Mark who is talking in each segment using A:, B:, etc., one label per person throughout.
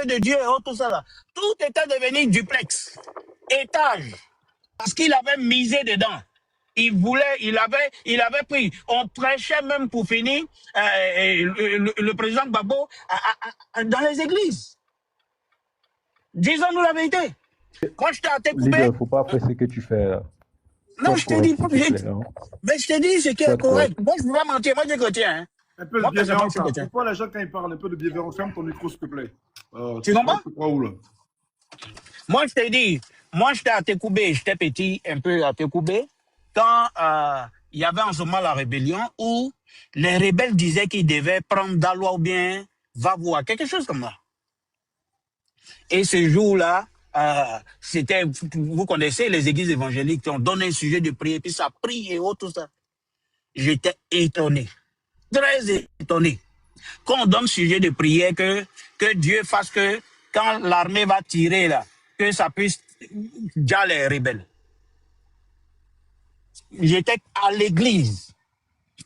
A: de Dieu et tout ça là. Tout était devenu duplex, étage, parce qu'il avait misé dedans. Il avait pris. On prêchait même pour finir le président Gbagbo dans les églises. Disons-nous la vérité. Moi, j'étais à Tekoubé.
B: Leader, faut pas faire ce que tu fais là.
A: Non, je te dis,
B: s'il te plaît, hein.
A: mais je te dis ce qui est correct. Moi, je ne veux pas mentir. Moi, je suis chrétien. Hein.
C: Un peu de bienveillance. Pourquoi les gens, quand ils parlent, un peu de bienveillance, ferme ton micro, s'il te plaît.
A: Tu comprends?
C: Où, là?
A: Moi, je te dis, moi, j'étais à Tekoubé, j'étais petit, un peu à Tekoubé, quand il y avait en ce moment la rébellion où les rebelles disaient qu'ils devaient prendre Daloa ou bien Vavoua, quelque chose comme ça. Et ce jour-là, c'était, vous connaissez les églises évangéliques qui ont donné un sujet de prière, puis ça prie et tout ça. J'étais étonné, très étonné. Quand on donne sujet de prière, que Dieu fasse que quand l'armée va tirer là, que ça puisse déjà les rebelles. J'étais à l'église,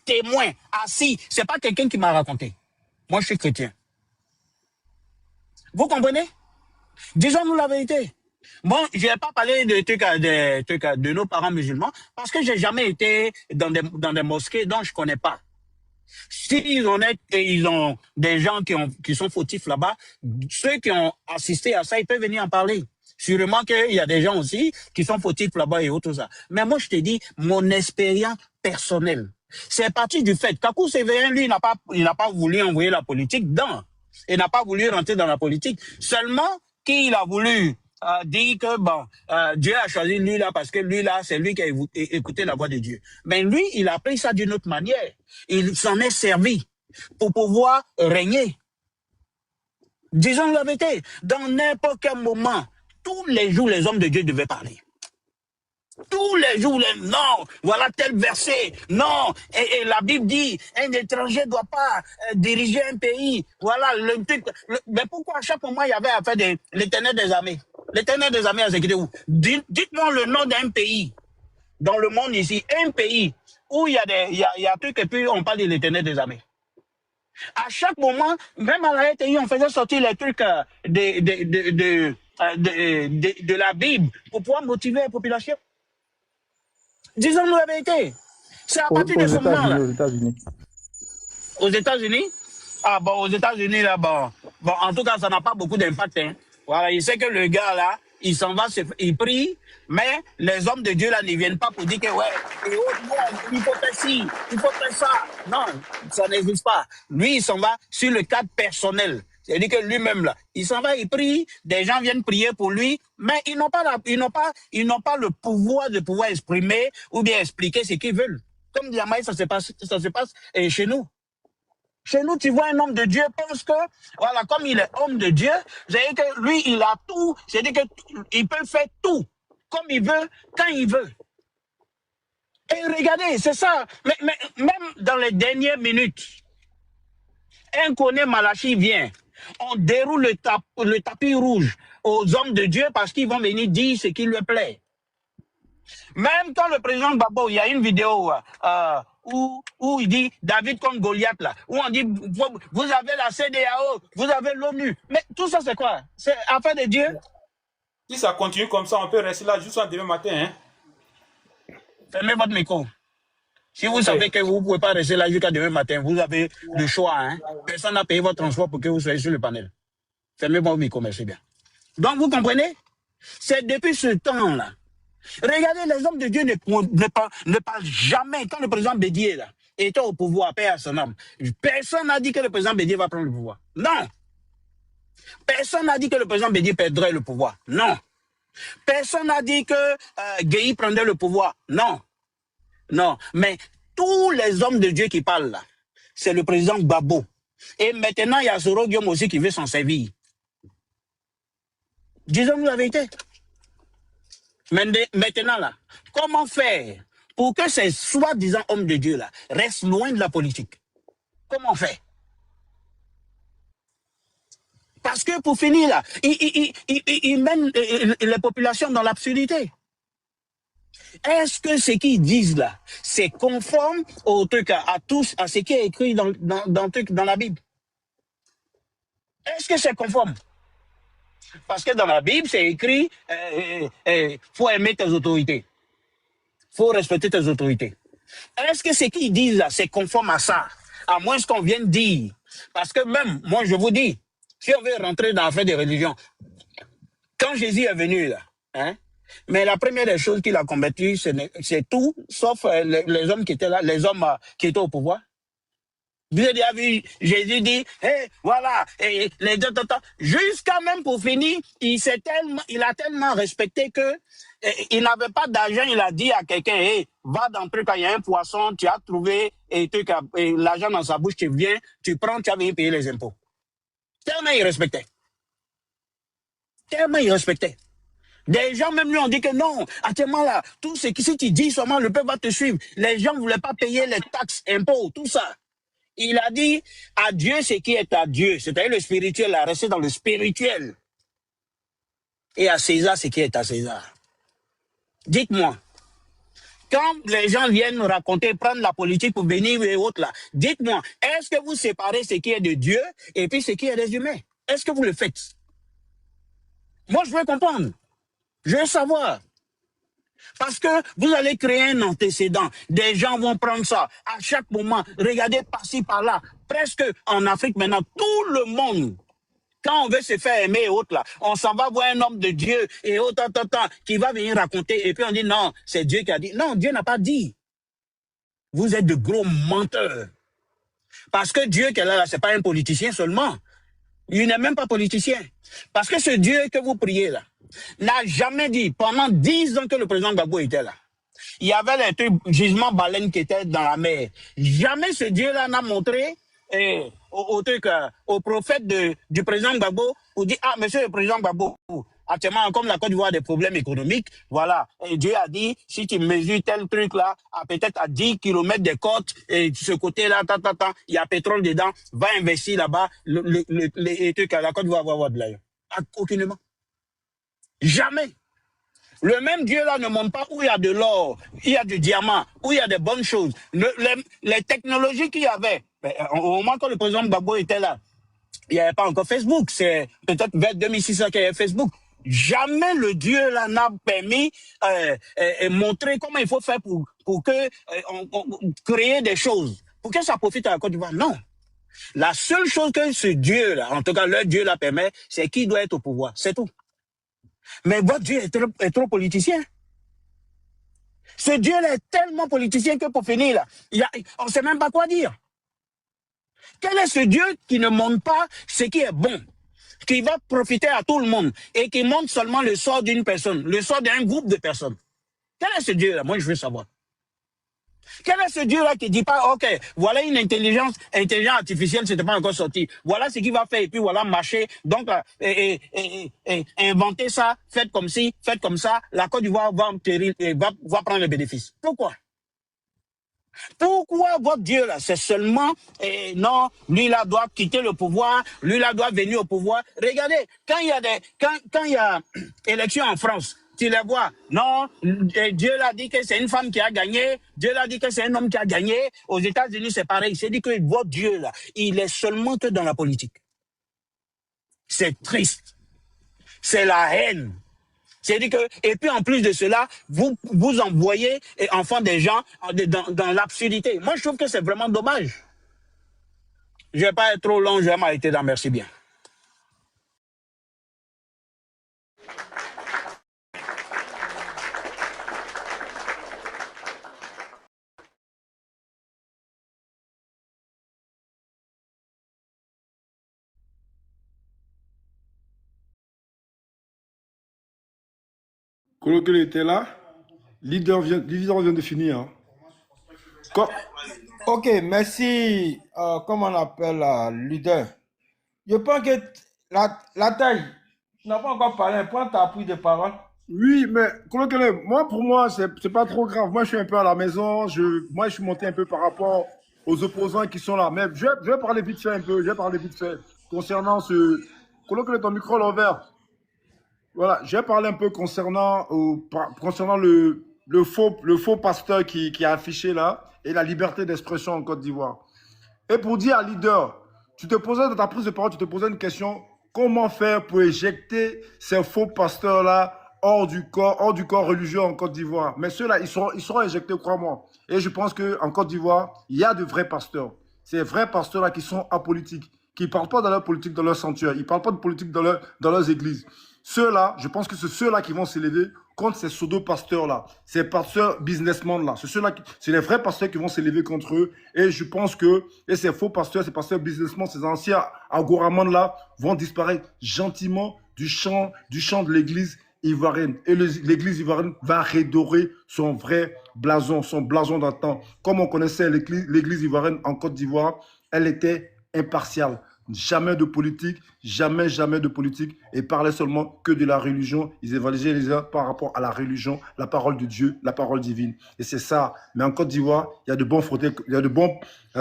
A: témoin, assis. C'est pas quelqu'un qui m'a raconté. Moi, je suis chrétien. Vous comprenez? Disons-nous la vérité. Bon, je vais pas parler de trucs de nos parents musulmans parce que j'ai jamais été dans des mosquées dont je connais pas. S'ils ils ont des gens qui sont fautifs là-bas, ceux qui ont assisté à ça, ils peuvent venir en parler. Sûrement qu'il y a des gens aussi qui sont fautifs là-bas et tout ça. Mais moi, je te dis, mon expérience personnelle, c'est parti du fait. Kakou Sévérin, lui, il n'a pas voulu envoyer la politique dedans. Il n'a pas voulu rentrer dans la politique. Seulement qu'il a voulu dire que bon, Dieu a choisi lui là parce que lui là, c'est lui qui a écouté la voix de Dieu. Mais lui, il a pris ça d'une autre manière. Il s'en est servi pour pouvoir régner. Disons la vérité, dans n'importe quel moment, tous les jours, les hommes de Dieu devaient parler. Tous les jours, non, voilà tel verset, non, et la Bible dit, un étranger ne doit pas diriger un pays, voilà le truc. Mais pourquoi à chaque moment il y avait affaire de l'Éternel des armées? L'Éternel des armées a sécurité où? Dites-moi le nom d'un pays, dans le monde ici, un pays où il y a un truc et puis on parle de l'Éternel des armées. À chaque moment, même à la RTI, on faisait sortir les trucs de la Bible pour pouvoir motiver la population. Disons-nous la vérité. C'est à partir de ce moment-là.
B: Aux États-Unis.
A: Aux États-Unis? Ah bon, aux États-Unis, là, bon, en tout cas, ça n'a pas beaucoup d'impact. Hein. Voilà, il sait que le gars, là, il s'en va, il prie, mais les hommes de Dieu, là, ne viennent pas pour dire que, ouais, il faut faire ci, il faut faire ça. Non, ça n'existe pas. Lui, il s'en va sur le cadre personnel. C'est-à-dire que lui-même, là, il s'en va, il prie, des gens viennent prier pour lui, mais ils n'ont pas le pouvoir de pouvoir exprimer ou bien expliquer ce qu'ils veulent. Comme Diamaï, ça se passe chez nous. Chez nous, tu vois un homme de Dieu pense que, voilà, comme il est homme de Dieu, c'est-à-dire que lui, il a tout, c'est-à-dire qu'il peut faire tout, comme il veut, quand il veut. Et regardez, c'est ça, mais même dans les dernières minutes, un Koné Malachi vient, on déroule le tapis rouge aux hommes de Dieu parce qu'ils vont venir dire ce qui leur plaît. Même quand le président Gbagbo, il y a une vidéo où il dit David contre Goliath, là, où on dit vous avez la CEDEAO, vous avez l'ONU. Mais tout ça, c'est quoi? C'est affaire de Dieu?
D: Si ça continue comme ça, on peut rester là jusqu'à demain matin. Hein?
A: Fermez votre micro. Si vous savez que vous ne pouvez pas rester là jusqu'à demain matin, vous avez le choix. Hein? Personne n'a payé votre transport pour que vous soyez sur le panel. Fermez votre micro, merci bien. Donc, vous comprenez? C'est depuis ce temps-là. Regardez, les hommes de Dieu ne parlent jamais. Quand le président Bédié là, était au pouvoir, paix à son âme, personne n'a dit que le président Bédié va prendre le pouvoir. Non. Personne n'a dit que le président Bédié perdrait le pouvoir. Non. Personne n'a dit que Guéhi prendrait le pouvoir. Non. Non. Mais tous les hommes de Dieu qui parlent là, c'est le président Gbagbo. Et maintenant, il y a Soro Guillaume aussi qui veut s'en servir. Disons-nous la vérité. Maintenant, là, comment faire pour que ces soi-disant hommes de Dieu là restent loin de la politique? Comment faire? Parce que pour finir là, ils mènent les populations dans l'absurdité. Est-ce que ce qu'ils disent là, c'est conforme au truc à ce qui est écrit dans la Bible? Est-ce que c'est conforme? Parce que dans la Bible, c'est écrit, faut aimer tes autorités. Faut respecter tes autorités. Est-ce que ce qu'ils disent là, c'est conforme à ça? À moins ce qu'on vient de dire. Parce que même, moi je vous dis, si on veut rentrer dans l'affaire des religions, quand Jésus est venu là, hein, mais la première des choses qu'il a combattu, c'est tout, sauf les hommes qui étaient là, les hommes qui étaient au pouvoir. Vous avez déjà vu Jésus dit, hey, voilà, et les deux, jusqu'à même pour finir, il a tellement respecté que il n'avait pas d'argent, il a dit à quelqu'un, hey, va dans le truc, il y a un poisson, tu as trouvé et l'argent dans sa bouche, tu viens, tu prends, tu as venir payer les impôts. Tellement il respectait. Tellement il respectait. Des gens même lui ont dit que non, actuellement là, tout ce que si tu dis seulement, le peuple va te suivre. Les gens ne voulaient pas payer les taxes, impôts, tout ça. Il a dit à Dieu ce qui est à Dieu, c'est-à-dire le spirituel, à rester dans le spirituel. Et à César ce qui est à César. Dites-moi, quand les gens viennent raconter, prendre la politique pour venir et autres là, dites-moi, est-ce que vous séparez ce qui est de Dieu et puis ce qui est des humains? Est-ce que vous le faites? Moi, je veux comprendre. Je veux savoir. Parce que vous allez créer un antécédent. Des gens vont prendre ça à chaque moment. Regardez par-ci, par-là. Presque en Afrique maintenant, tout le monde, quand on veut se faire aimer et autres là, on s'en va voir un homme de Dieu et autres, qui va venir raconter. Et puis on dit non, c'est Dieu qui a dit. Non, Dieu n'a pas dit. Vous êtes de gros menteurs. Parce que Dieu qui est là, c'est pas un politicien seulement. Il n'est même pas politicien. Parce que ce Dieu que vous priez là, n'a jamais dit, pendant 10 ans que le président Gbagbo était là, il y avait les trucs, gisements baleines qui étaient dans la mer. Jamais ce Dieu-là n'a montré au prophète du président Gbagbo pour dire, ah, monsieur le président Gbagbo, actuellement, comme la Côte d'Ivoire a des problèmes économiques, voilà, et Dieu a dit, si tu mesures tel truc-là, peut-être à 10 km des côtes, et ce côté-là, il y a pétrole dedans, va investir là-bas, les trucs, la Côte d'Ivoire va avoir de l'argent. Aucunement. Jamais. Le même Dieu-là ne montre pas où il y a de l'or, il y a du diamant, où il y a des bonnes choses. Les technologies qu'il y avait, au moment quand le président Gbagbo était là, il n'y avait pas encore Facebook. C'est peut-être vers 2006 qu'il y avait Facebook. Jamais le Dieu-là n'a permis montrer comment il faut faire pour que créer des choses, pour que ça profite à la Côte d'Ivoire. Non. La seule chose que ce Dieu-là, en tout cas le Dieu-là permet, c'est qu'il doit être au pouvoir. C'est tout. Mais votre Dieu est trop politicien. Ce Dieu-là est tellement politicien que pour finir, là, on ne sait même pas quoi dire. Quel est ce Dieu qui ne montre pas ce qui est bon, qui va profiter à tout le monde et qui montre seulement le sort d'une personne, le sort d'un groupe de personnes? Quel est ce Dieu-là? Moi, je veux savoir. Quel est ce Dieu-là qui ne dit pas, OK, voilà une intelligence artificielle, c'était pas encore sorti. Voilà ce qu'il va faire, et puis voilà, marcher. Donc, inventer ça, faites comme ci, faites comme ça, la Côte d'Ivoire va prendre le bénéfice. Pourquoi? Pourquoi votre Dieu là, c'est seulement, non, lui là doit quitter le pouvoir, lui là doit venir au pouvoir. Regardez, quand il y a élection en France, tu les vois, non, Dieu l'a dit que c'est une femme qui a gagné, Dieu l'a dit que c'est un homme qui a gagné. Aux États-Unis, c'est pareil. C'est dit que votre Dieu là, il est seulement que dans la politique. C'est triste. C'est la haine. C'est-à-dire que, et puis en plus de cela, vous envoyez enfants des gens dans l'absurdité. Moi, je trouve que c'est vraiment dommage. Je ne vais pas être trop long, je vais m'arrêter là. Merci bien.
C: Colloqué était là. Leader vient de finir. Hein.
B: Ok, merci. Comment on appelle leader? Je pense que la taille, tu n'as pas encore parlé. Prends ta prise de parole.
C: Oui, mais colloqué, pour moi, c'est pas trop grave. Moi, je suis un peu à la maison. Moi, je suis monté un peu par rapport aux opposants qui sont là. Mais je vais parler vite fait un peu. Je vais parler vite fait concernant ce. Colloqué, ton micro est ouvert. Voilà, je vais parler un peu concernant le faux pasteur qui est affiché là et la liberté d'expression en Côte d'Ivoire. Et pour dire à leader, tu te posais dans ta prise de parole, tu te posais une question comment faire pour éjecter ces faux pasteurs-là hors du corps religieux en Côte d'Ivoire. Mais ceux-là, ils seront éjectés, crois-moi. Et je pense qu'en Côte d'Ivoire, il y a de vrais pasteurs. Ces vrais pasteurs-là qui sont apolitiques, qui ne parlent pas de leur politique dans leur sanctuaire, ils ne parlent pas de politique dans leurs églises. Ceux-là, je pense que c'est ceux-là qui vont s'élever contre ces pseudo-pasteurs-là, ces pasteurs businessmen-là. C'est les vrais pasteurs qui vont s'élever contre eux. Et je pense que ces faux pasteurs, ces pasteurs businessmen, ces anciens agoramans-là vont disparaître gentiment du champ de l'église ivoirienne. Et l'église ivoirienne va redorer son vrai blason, son blason d'antan. Comme on connaissait l'église ivoirienne en Côte d'Ivoire, elle était impartiale. Jamais de politique, jamais de politique, et parlaient seulement que de la religion. Ils évangélisaient les uns par rapport à la religion, la parole de Dieu, la parole divine. Et c'est ça. Mais en Côte d'Ivoire, il y a de bons prophètes, il y a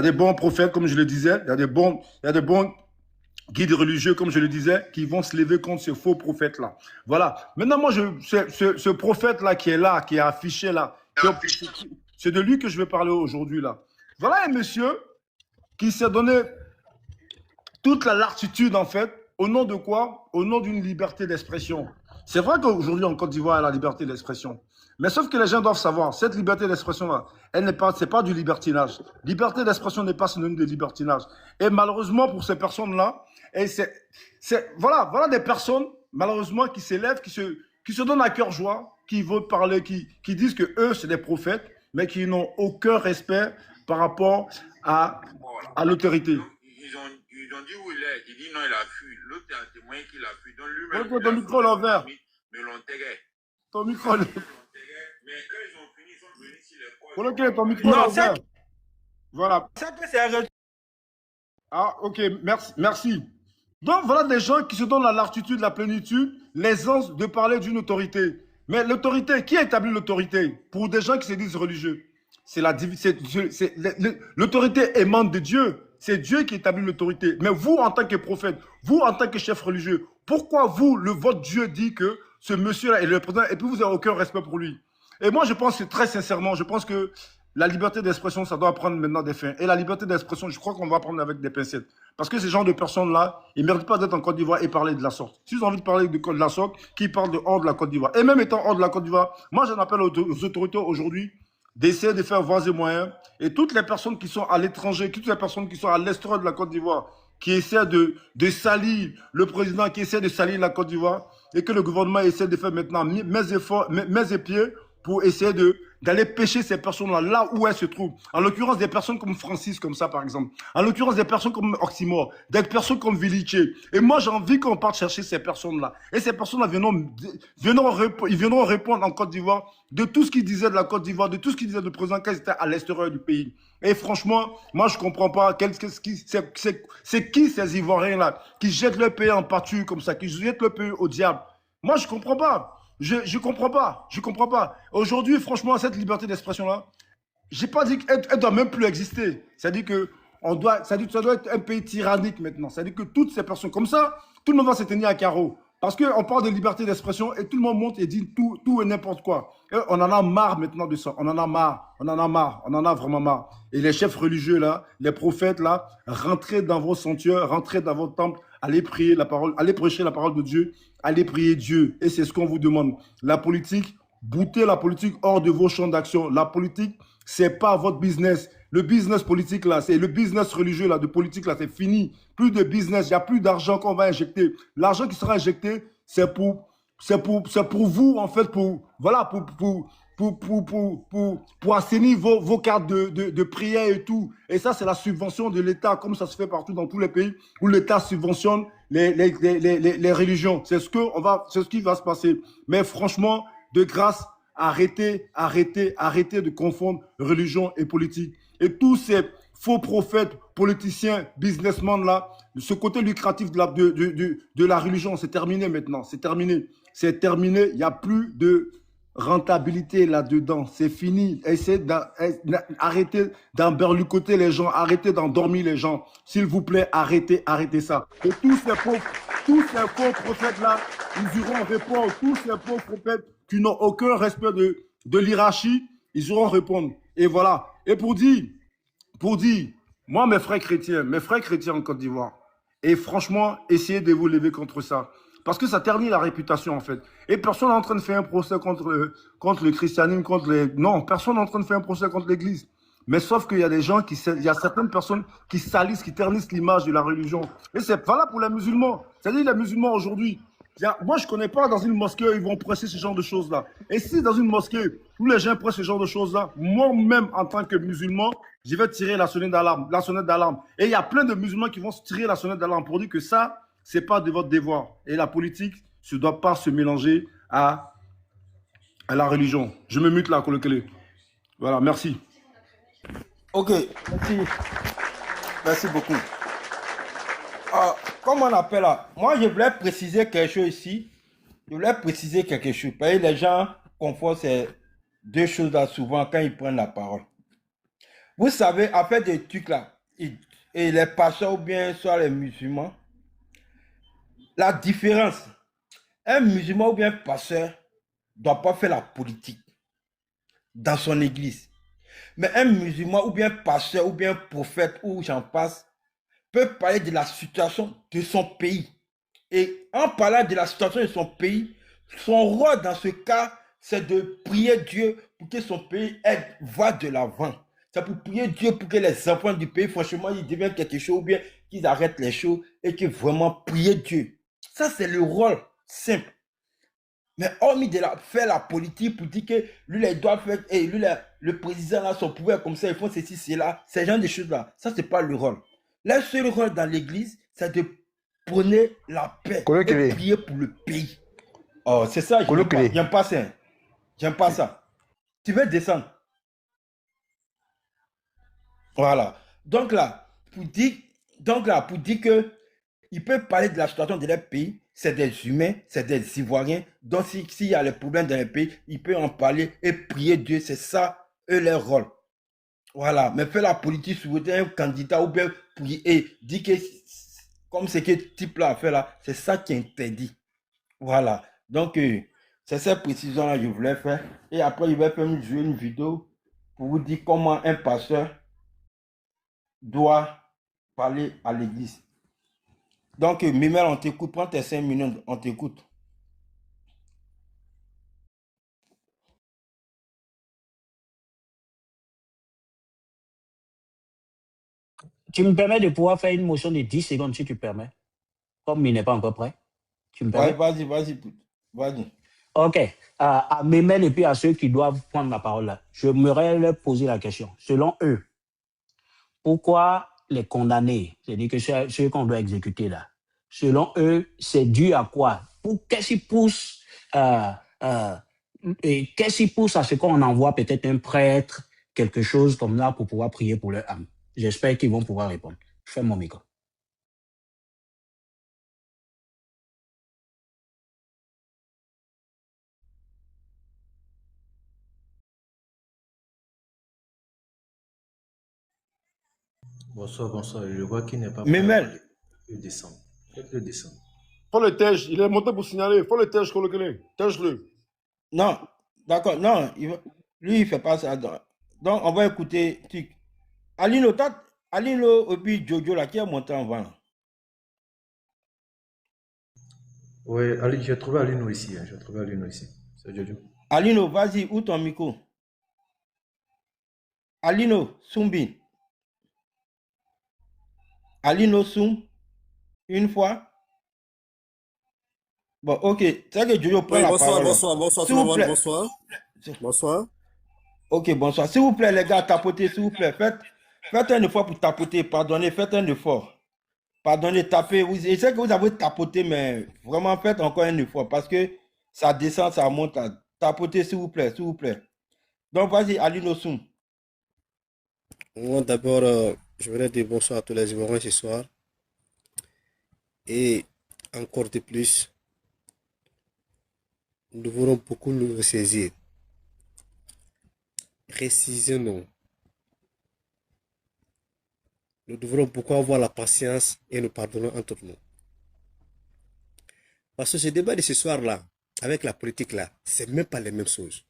C: des bons prophètes, comme je le disais, il y a des bons guides religieux, comme je le disais, qui vont se lever contre ce faux prophète-là. Voilà. Maintenant, moi, ce prophète-là qui est là, qui est affiché là, c'est de lui que je vais parler aujourd'hui là. Voilà un monsieur qui s'est donné toute la latitude, en fait, au nom de quoi? Au nom d'une liberté d'expression. C'est vrai qu'aujourd'hui, en Côte d'Ivoire, il y a la liberté d'expression. Mais sauf que les gens doivent savoir, cette liberté d'expression-là, c'est pas du libertinage. Liberté d'expression n'est pas synonyme de libertinage. Et malheureusement, pour ces personnes-là, voilà des personnes, malheureusement, qui s'élèvent, qui se donnent à cœur joie, qui veulent parler, qui disent que eux, c'est des prophètes, mais qui n'ont aucun respect par rapport à l'autorité.
E: Ils ont dit où il est. Il dit non, il a fui. L'autre a témoigné qu'il a fui. Donc lui-même.
C: Ton micro l'envers.
E: Mais l'enterrait.
C: Ton micro
E: Mais quand ils ont fini, ils sont venus sur les portes.
C: Coloquez ton micro l'envers. Voilà. Ah, ok, merci. Donc voilà des gens qui se donnent la latitude, la plénitude, l'aisance de parler d'une autorité. Mais l'autorité, qui établit l'autorité? Pour des gens qui se disent religieux. L'autorité émane de Dieu. C'est Dieu qui établit l'autorité. Mais vous, en tant que prophète, vous, en tant que chef religieux, pourquoi votre Dieu dit que ce monsieur-là est le président et puis vous n'avez aucun respect pour lui? Et moi, je pense que très sincèrement, je pense que la liberté d'expression, ça doit prendre maintenant des fins. Et la liberté d'expression, je crois qu'on va prendre avec des pincettes. Parce que ces gens de personnes-là, ils ne méritent pas d'être en Côte d'Ivoire et parler de la sorte. S'ils ont envie de parler de la sorte, qu'ils parlent hors de la Côte d'Ivoire. Et même étant hors de la Côte d'Ivoire, moi, j'en appelle aux autorités aujourd'hui d'essayer de faire voies et moyens. Et toutes les personnes qui sont à l'étranger, toutes les personnes qui sont à l'extérieur de la Côte d'Ivoire, qui essaient de salir le président, qui essaie de salir la Côte d'Ivoire, et que le gouvernement essaie de faire maintenant mes pieds pour essayer d'aller pêcher ces personnes-là, là où elles se trouvent. En l'occurrence, des personnes comme Francis, comme ça, par exemple. En l'occurrence, des personnes comme Oxymore, des personnes comme Viliche. Et moi, j'ai envie qu'on parte chercher ces personnes-là. Et ces personnes-là viendront répondre en Côte d'Ivoire de tout ce qu'ils disaient de la Côte d'Ivoire, de tout ce qu'ils disaient du président quand ils étaient à l'extérieur du pays. Et franchement, moi, je ne comprends pas c'est qui ces Ivoiriens-là qui jettent leur pays en pâture comme ça, qui jettent leur pays au diable. Moi, je ne comprends pas. Je comprends pas. Aujourd'hui, franchement, cette liberté d'expression-là, j'ai pas dit qu'elle doit même plus exister. C'est-à-dire que ça doit être un pays tyrannique maintenant. C'est-à-dire que toutes ces personnes comme ça, tout le monde va se tenir à carreau. Parce qu'on parle de liberté d'expression et tout le monde monte et dit tout et n'importe quoi. Et on en a marre maintenant de ça. On en a vraiment marre. Et les chefs religieux là, les prophètes là, rentrez dans vos sanctuaires, rentrez dans vos temples, allez prier la parole, allez prêcher la parole de Dieu, allez prier Dieu. Et c'est ce qu'on vous demande. La politique, boutez la politique hors de vos champs d'action. La politique, c'est pas votre business. Le business politique là, c'est le business religieux là, de politique là, c'est fini. Plus de business, il n'y a plus d'argent qu'on va injecter. L'argent qui sera injecté, c'est pour vous en fait, pour assainir vos cartes de prière et tout. Et ça, c'est la subvention de l'État, comme ça se fait partout dans tous les pays où l'État subventionne les religions. C'est ce qui va se passer. Mais franchement, de grâce, arrêtez de confondre religion et politique. Et tous ces faux prophètes, politiciens, businessmen là, ce côté lucratif de la religion, c'est terminé maintenant. C'est terminé. Il n'y a plus de rentabilité là-dedans. C'est fini. Arrêtez d'emberlucoter les gens. Arrêtez d'endormir les gens. S'il vous plaît, arrêtez ça. Et tous ces faux prophètes là, ils iront répondre. Tous ces faux prophètes qui n'ont aucun respect de l'hierarchie, ils iront répondre. Et voilà. Et pour dire, moi, mes frères chrétiens en Côte d'Ivoire, Et franchement, essayez de vous lever contre ça. Parce que ça ternit la réputation, en fait. Et personne n'est en train de faire un procès contre le christianisme, contre les... Non, personne n'est en train de faire un procès contre l'Église. Mais sauf qu'il y a des gens il y a certaines personnes qui salissent, qui ternissent l'image de la religion. Et c'est valable pour les musulmans. C'est-à-dire les musulmans aujourd'hui. Moi, je ne connais pas dans une mosquée où ils vont presser ce genre de choses-là. Et si dans une mosquée où les gens pressent ce genre de choses-là, moi-même, en tant que musulman, je vais tirer la sonnette d'alarme. Et il y a plein de musulmans qui vont tirer la sonnette d'alarme pour dire que ça, ce n'est pas de votre devoir. Et la politique ne doit pas se mélanger à la religion. Je me mute là, Kolokele. Voilà, merci.
B: Ok, merci. Merci beaucoup. Comment on appelle là? Moi, je voulais préciser quelque chose ici. Je voulais préciser quelque chose. Parce que les gens confondent ces deux choses-là souvent quand ils prennent la parole. Vous savez, en fait, des trucs là, et les pasteurs ou bien soit les musulmans, la différence, un musulman ou bien un pasteur ne doit pas faire la politique dans son église. Mais un musulman ou bien un pasteur ou bien un prophète ou j'en passe peut parler de la situation de son pays. Et en parlant de la situation de son pays, son rôle dans ce cas, c'est de prier Dieu pour que son pays va de l'avant. C'est pour prier Dieu pour que les enfants du pays, franchement, ils deviennent quelque chose ou bien qu'ils arrêtent les choses et que vraiment prier Dieu. Ça, c'est le rôle simple. Mais hormis de faire la politique pour dire que lui, il doit faire, et lui, le président a son pouvoir comme ça, ils font ceci, cela, ces genre de choses-là. Ça, c'est pas le rôle. Le seul rôle dans l'église, c'est de prôner la paix et prier pour le pays. Oh, c'est ça, j'aime pas ça. J'aime pas ça. Tu veux descendre? Voilà. Donc là, pour dire que il peut parler de la situation de leur pays, c'est des humains, c'est des Ivoiriens. Donc, s'il y a les problèmes dans les pays, il peut en parler et prier Dieu. C'est ça, eux, leur rôle. Voilà. Mais faire la politique sur un candidat ou bien prier et dire que, comme ce que type-là a fait là, c'est ça qui est interdit. Voilà. Donc, c'est cette précision-là que je voulais faire. Et après, je vais faire une vidéo pour vous dire comment un pasteur doit parler à l'église. Donc, Mimel, on t'écoute. Prends tes 5 minutes, on t'écoute.
A: Tu me permets de pouvoir faire une motion de 10 secondes, si tu permets. Comme il n'est pas encore prêt. Tu me permets?
B: Ouais, vas-y.
A: OK. À Memel et puis à ceux qui doivent prendre la parole là, je m'aurais leur poser la question. Selon eux, pourquoi les condamnés, c'est-à-dire que ceux qu'on doit exécuter là, selon eux, c'est dû à quoi? Qu'est-ce qui pousse qu'est-ce qui pousse à ce qu'on envoie peut-être un prêtre, quelque chose comme là pour pouvoir prier pour leur âme? J'espère qu'ils vont pouvoir répondre. Je fais mon micro.
F: Bonsoir. Je vois qu'il n'est pas prêt.
B: Mimel.
F: Il descend. Il descend.
C: Faut le tège. Il est monté pour signaler. Faut le tège, Kolokele. Tège-le.
B: Non, d'accord. Non, lui, il ne fait pas ça. Donc, on va écouter. Alino, et puis Jojo, là, qui est monté en vent.
F: Oui, j'ai trouvé Alino ici. C'est Jojo.
B: Alino, vas-y, où ton micro? Alino, Sumbi. Alino, Sum. Une fois. Bon, ok. C'est que Jojo prend la parole.
G: Bonsoir tout le monde, bonsoir.
B: Ok, bonsoir. S'il vous plaît, les gars, tapotez, s'il vous plaît. Faites un effort pour tapoter, pardonnez, faites un effort. Pardonnez, tapez. Je sais que vous avez tapoté, mais vraiment, faites encore un effort parce que ça descend, ça monte. Tapotez, s'il vous plaît. Donc, vas-y, Alino Soum.
G: Moi, d'abord, je voudrais dire bonsoir à tous les Ivoiriens ce soir. Et encore de plus, nous devrons beaucoup nous ressaisir. Précisons-nous. Nous devrons beaucoup avoir la patience et nous pardonner entre nous. Parce que ce débat de ce soir-là, avec la politique là, c'est même pas les mêmes choses.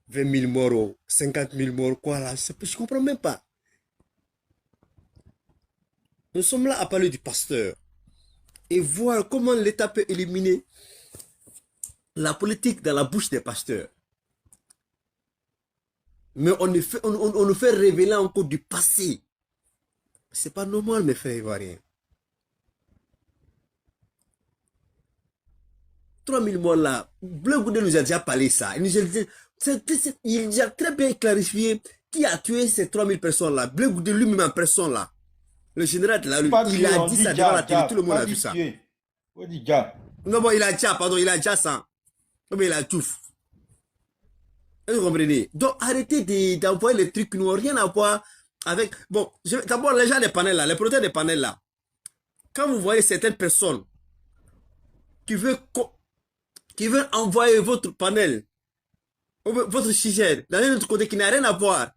G: 20 000 morts, 50 000 morts, quoi là, je comprends même pas. Nous sommes là à parler du pasteur et voir comment l'État peut éliminer la politique dans la bouche des pasteurs. Mais on nous fait révéler encore du passé. C'est pas normal, mes frères ivoiriens. 3 000 morts là, Bleu Goudé nous a déjà parlé ça. Il a très bien clarifié qui a tué ces 3 000 personnes là. Bleu Goudé lui-même en personne là. Le général de la rue, il a dit ça devant la télé, tout le monde a vu ça. Non, bon, il a déjà, pardon, il a déjà ça. Non, mais il a tout. Vous comprenez? Donc, arrêtez d'envoyer les trucs qui n'ont rien à voir avec... Bon, d'abord, les gens des panels là, les protecteurs des panels là, quand vous voyez certaines personnes qui veulent envoyer votre panel, votre sujet, d'un autre côté qui n'a rien à voir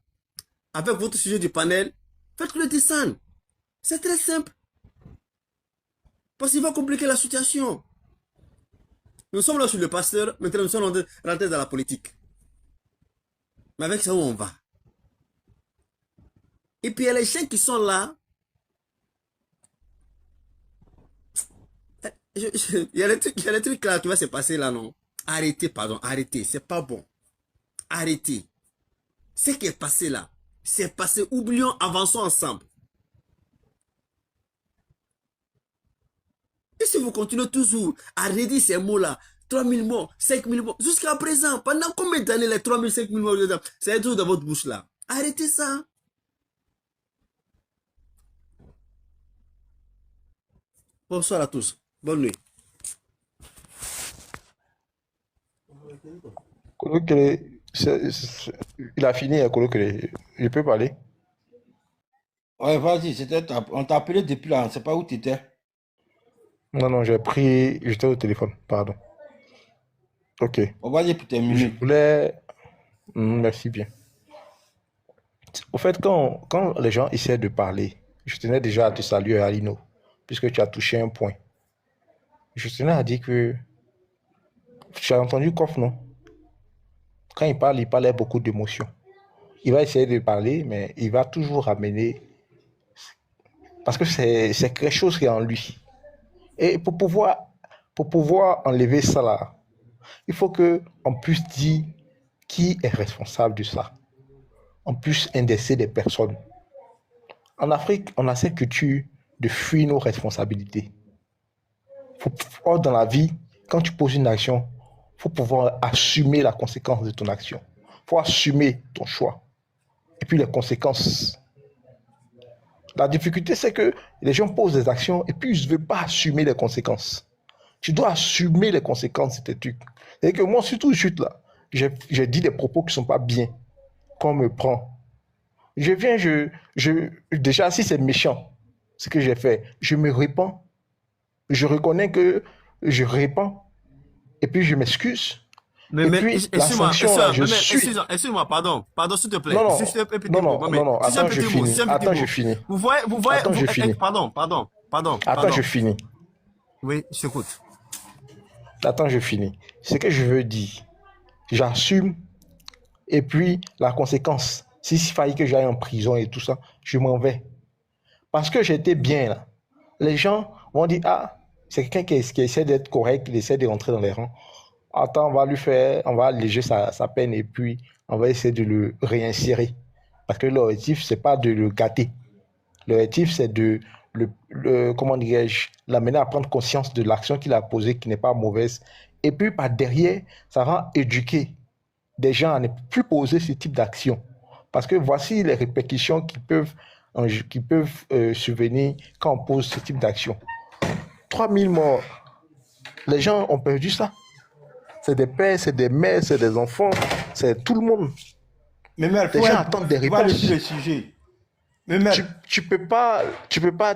G: avec votre sujet du panel, faites-le descendre. C'est très simple. Parce qu'il va compliquer la situation. Nous sommes là sur le pasteur, maintenant nous sommes rentrés dans la politique. Mais avec ça, où on va? Et puis il y a les gens qui sont là. Il y a des trucs là qui vont se passer là, non? Arrêtez, pardon, arrêtez, c'est pas bon. Arrêtez. Ce qui est passé là, c'est passé, oublions, avançons ensemble. Et si vous continuez toujours à redire ces mots-là, 3 000 morts, 5 000 morts, jusqu'à présent, pendant combien d'années les 3 000, 5 000 morts, c'est toujours dans votre bouche là? Arrêtez ça. Bonsoir à tous. Bonne nuit.
H: Il a fini, Kolokele. Je peux parler?
B: Ouais, vas-y, on t'a appelé depuis là, on ne sait pas où tu étais.
H: Non, j'étais au téléphone, pardon. Ok.
B: On va dire pour terminer.
H: Je voulais... Merci bien. Au fait, quand les gens essaient de parler, je tenais déjà à te saluer, Alino, puisque tu as touché un point. Je tenais à dire que tu as entendu Kof, non? Quand il parlait beaucoup d'émotions. Il va essayer de parler, mais il va toujours ramener... Parce que c'est quelque chose qui est en lui. Et pour pouvoir enlever ça là, il faut qu'on puisse dire qui est responsable de ça. On puisse indexer des personnes. En Afrique, on a cette culture de fuir nos responsabilités. Or, dans la vie, quand tu poses une action, il faut pouvoir assumer la conséquence de ton action. Il faut assumer ton choix. Et puis les conséquences. La difficulté, c'est que les gens posent des actions et puis ils ne veulent pas assumer les conséquences. Tu dois assumer les conséquences de tes trucs. C'est que moi, surtout, je suis là. J'ai dit des propos qui ne sont pas bien. Qu'on me prend. Déjà, si c'est méchant, ce que j'ai fait, je me répands. Je reconnais que je répands. Et puis, je m'excuse.
G: Mais excuse-moi, pardon, s'il te plaît.
H: Non, attends, je finis.
G: Vous voyez,
H: Attends, je finis.
G: Pardon.
H: Attends, je finis.
G: Oui, je t'écoute.
H: Attends, je finis. Ce que je veux dire, j'assume, et puis la conséquence, s'il fallait que j'aille en prison et tout ça, je m'en vais. Parce que j'étais bien là. Les gens vont dire, ah, c'est quelqu'un qui essaie d'être correct, qui essaie de rentrer dans les rangs. Attends, on va alléger sa peine et puis on va essayer de le réinsérer. Parce que l'objectif, c'est pas de le gâter. L'objectif, c'est de comment dirais-je, l'amener à prendre conscience de l'action qu'il a posée, qui n'est pas mauvaise. Et puis, par derrière, ça va éduquer des gens à ne plus poser ce type d'action. Parce que voici les répercussions qui peuvent survenir quand on pose ce type d'action. 3 000 morts. Les gens ont perdu ça. C'est des pères, c'est des mères, c'est des enfants, c'est tout le monde.
B: Mais
H: les gens attendent des réponses.
B: Le sujet.
H: Tu peux pas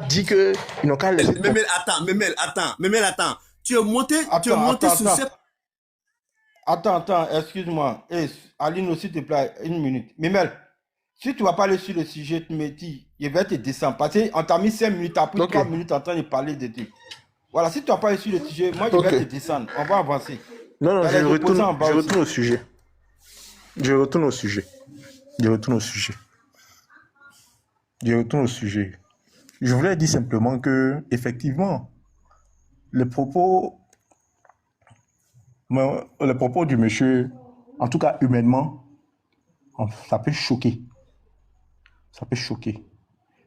H: dire que ils n'ont qu'à laisser.
G: Memel, attends. Tu es monté sur cette.
B: Attends, excuse-moi. Aline aussi, s'il te plaît, une minute. Memel, si tu ne vas pas aller sur le sujet, tu me dis, je vais te descendre. Parce qu'on t'a mis 5 minutes, tu as pris 3 minutes en train de parler de tout. Voilà, si tu n'as pas aller sur le sujet, moi je vais te descendre. On va avancer.
H: Non, je retourne au sujet. Je retourne au sujet. Je retourne au sujet. Je retourne au sujet. Je voulais dire simplement que, effectivement, les propos, le propos du monsieur, en tout cas humainement, ça peut choquer. Ça peut choquer.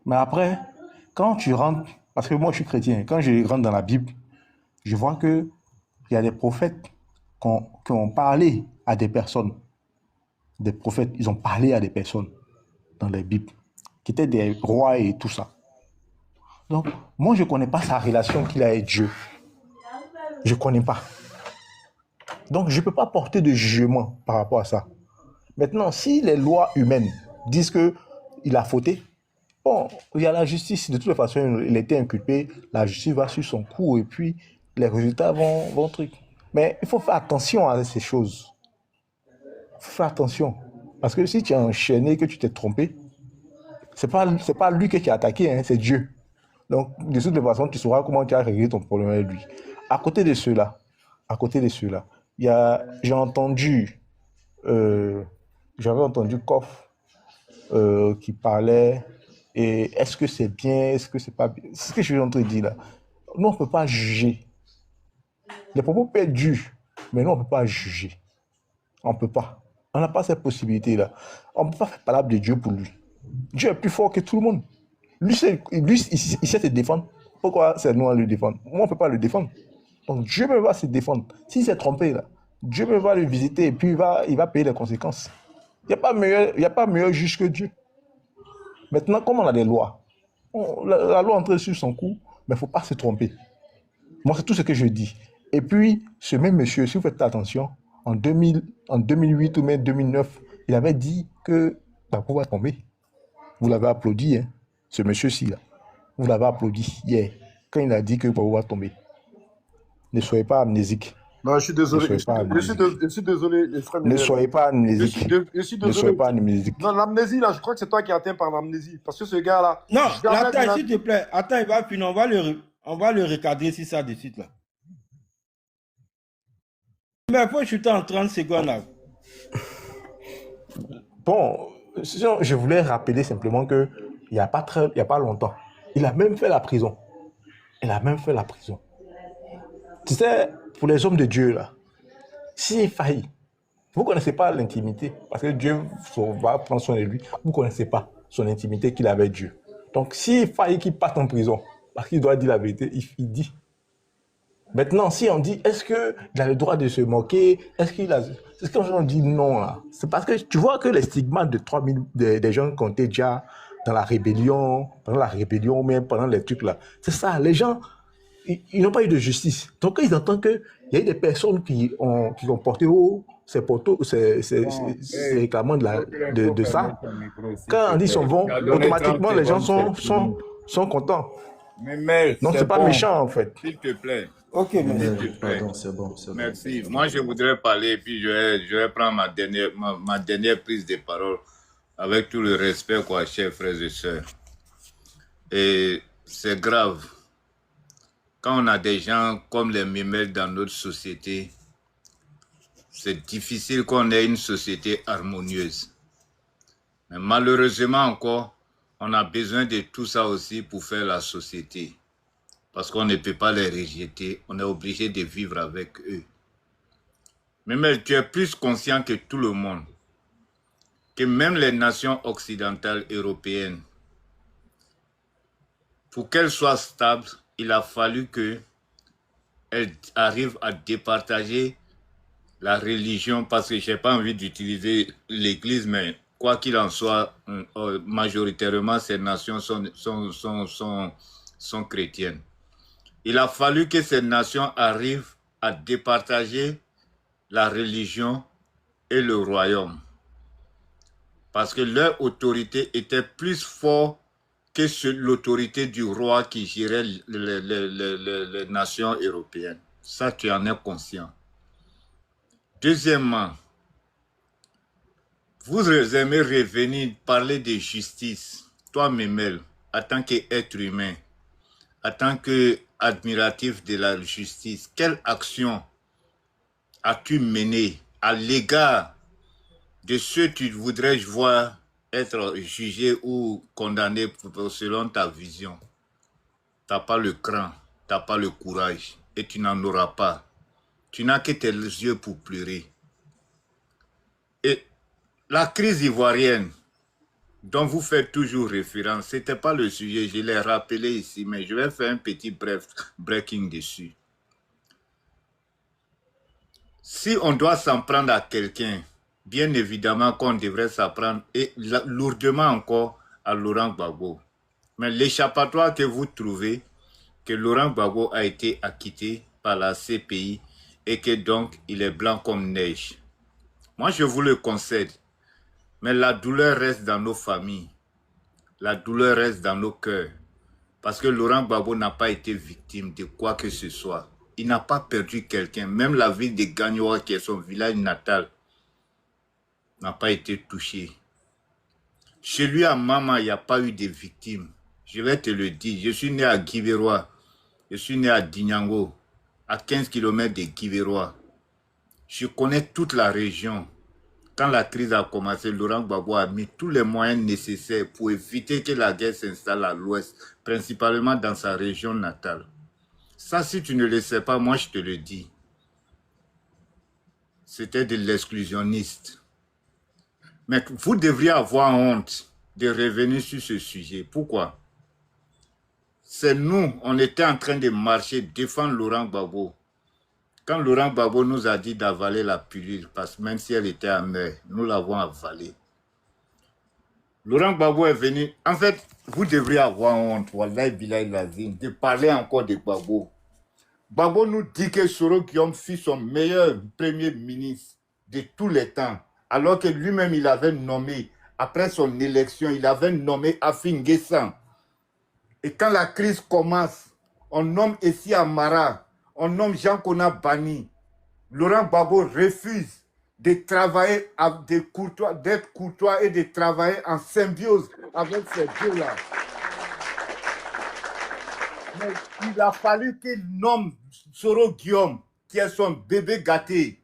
H: Mais après, quand tu rentres, parce que moi je suis chrétien, quand je rentre dans la Bible, je vois que il y a des prophètes qui ont parlé à des personnes. Des prophètes, ils ont parlé à des personnes dans la Bible, qui étaient des rois et tout ça. Donc, moi, je ne connais pas sa relation qu'il a avec Dieu. Je ne connais pas. Donc, je ne peux pas porter de jugement par rapport à ça. Maintenant, si les lois humaines disent qu'il a fauté, bon, il y a la justice. De toute façon, il était inculpé. La justice va sur son cours et puis les résultats vont truc. Mais il faut faire attention à ces choses. Il faut faire attention. Parce que si tu es enchaîné, que tu t'es trompé, c'est pas lui que tu as attaqué, hein, c'est Dieu. Donc, de toute façon, tu sauras comment tu as réglé ton problème avec lui. À côté de cela, j'avais entendu Koff qui parlait, et est-ce que c'est bien, est-ce que c'est pas bien? C'est ce que je suis en train de dire là. Nous, on ne peut pas juger. Les propos peuvent être durs, mais nous, on ne peut pas juger. On ne peut pas. On n'a pas cette possibilité-là. On ne peut pas faire parole de Dieu pour lui. Dieu est plus fort que tout le monde. Lui, il sait se défendre. Pourquoi c'est nous à le défendre? Moi, on ne peut pas le défendre. Donc, Dieu me va se défendre. S'il s'est trompé, là, Dieu me va le visiter et puis il va payer les conséquences. Il n'y a pas meilleur juge que Dieu. Maintenant, comme on a des lois, la loi entre sur son coup, mais il ne faut pas se tromper. Moi, c'est tout ce que je dis. Et puis, ce même monsieur, si vous faites attention, en 2008 ou même 2009, il avait dit que la cour va tomber. Vous l'avez applaudi, hein, ce monsieur-ci, là. Vous l'avez applaudi hier, quand il a dit que la cour va tomber. Ne soyez pas amnésique.
C: Non, je suis désolé.
H: Ne soyez pas amnésique.
C: Je suis désolé, les frères.
H: Ne soyez pas amnésique.
C: Je suis
H: Ne
C: désolé.
H: soyez pas amnésique.
C: Non, l'amnésie, là, je crois que c'est toi qui es atteint par l'amnésie. Parce que ce gars-là.
B: Non,
C: jamais
B: attends,
C: il a-
B: s'il te plaît. Attends, il va finir. On va le recadrer si ça de suite là. Mais il faut chuter en 30 secondes là.
H: Bon, sinon, je voulais rappeler simplement que il n'y a pas longtemps, il a même fait la prison. Il a même fait la prison. Tu sais, pour les hommes de Dieu, là, s'il faillit, vous ne connaissez pas l'intimité, parce que Dieu va prendre soin de lui, vous ne connaissez pas son intimité qu'il a avec Dieu. Donc, s'il faillit qu'il parte en prison, parce qu'il doit dire la vérité, il dit. Maintenant, si on dit, est-ce qu'il a le droit de se moquer? C'est quand on dit non, là. C'est parce que tu vois que les stigmates de 3000 des gens qui ont été déjà dans la rébellion, pendant la rébellion, ou même pendant les trucs là. C'est ça, les gens, ils n'ont pas eu de justice. Donc, quand ils entendent qu'il y a eu des personnes qui ont porté haut ces réclamants de ça, quand on dit son vent, automatiquement, les gens sont contents.
E: Mais
H: Donc, c'est pas méchant, en fait.
E: S'il te plaît.
B: Ok, mais.
F: Pardon, c'est bon.
E: Merci. Moi, je voudrais parler, puis je vais prendre ma dernière prise de parole avec tout le respect, quoi, chers frères et sœurs. Et c'est grave. Quand on a des gens comme les Mimel dans notre société, c'est difficile qu'on ait une société harmonieuse. Mais malheureusement encore, on a besoin de tout ça aussi pour faire la société. Parce qu'on ne peut pas les rejeter, on est obligé de vivre avec eux. Mais tu es plus conscient que tout le monde, que même les nations occidentales européennes, pour qu'elles soient stables, il a fallu qu'elles arrivent à départager la religion, parce que je n'ai pas envie d'utiliser l'église, mais quoi qu'il en soit, majoritairement ces nations sont chrétiennes. Il a fallu que ces nations arrivent à départager la religion et le royaume. Parce que leur autorité était plus forte que l'autorité du roi qui gérait les nations européennes. Ça, tu en es conscient. Deuxièmement, vous aimez revenir parler de justice. Toi, Memel, en tant qu'être humain, en tant qu'admiratif de la justice, quelle action as-tu menée à l'égard de ceux que tu voudrais voir être jugé ou condamné selon ta vision. Tu n'as pas le cran, tu n'as pas le courage et tu n'en auras pas. Tu n'as que tes yeux pour pleurer. Et la crise ivoirienne, dont vous faites toujours référence, ce n'était pas le sujet, je l'ai rappelé ici, mais je vais faire un petit bref breaking dessus. Si on doit s'en prendre à quelqu'un, bien évidemment qu'on devrait s'en prendre, et lourdement encore, à Laurent Gbagbo. Mais l'échappatoire que vous trouvez, que Laurent Gbagbo a été acquitté par la CPI et que donc il est blanc comme neige. Moi, je vous le concède, mais la douleur reste dans nos familles. La douleur reste dans nos cœurs. Parce que Laurent Gbagbo n'a pas été victime de quoi que ce soit. Il n'a pas perdu quelqu'un. Même la ville de Gagnoa, qui est son village natal, n'a pas été touchée. Chez lui, à Mama, il n'y a pas eu de victimes. Je vais te le dire. Je suis né à Guivéroa. Je suis né à Dinyango, à 15 km de Guivéroa. Je connais toute la région. Quand la crise a commencé, Laurent Gbagbo a mis tous les moyens nécessaires pour éviter que la guerre s'installe à l'ouest, principalement dans sa région natale. Ça, si tu ne le sais pas, moi je te le dis. C'était de l'exclusionniste. Mais vous devriez avoir honte de revenir sur ce sujet. Pourquoi? C'est nous, on était en train de marcher, défendre Laurent Gbagbo. Quand Laurent Gbagbo nous a dit d'avaler la pilule, parce que même si elle était amère, nous l'avons avalée. Laurent Gbagbo est venu. En fait, vous devriez avoir honte, Wallahi Bilahi Lazim, de parler encore de Gbagbo. Gbagbo nous dit que Soro Guillaume fut son meilleur premier ministre de tous les temps, alors que lui-même, il avait nommé, après son élection, il avait nommé Afin Guessan. Et quand la crise commence, on nomme Essi Amara, on nomme Jean-Kona Bani. Laurent Gbagbo refuse de travailler, d'être courtois et de travailler en symbiose avec ces deux-là. Mais il a fallu qu'il nomme Soro Guillaume, qui est son bébé gâté.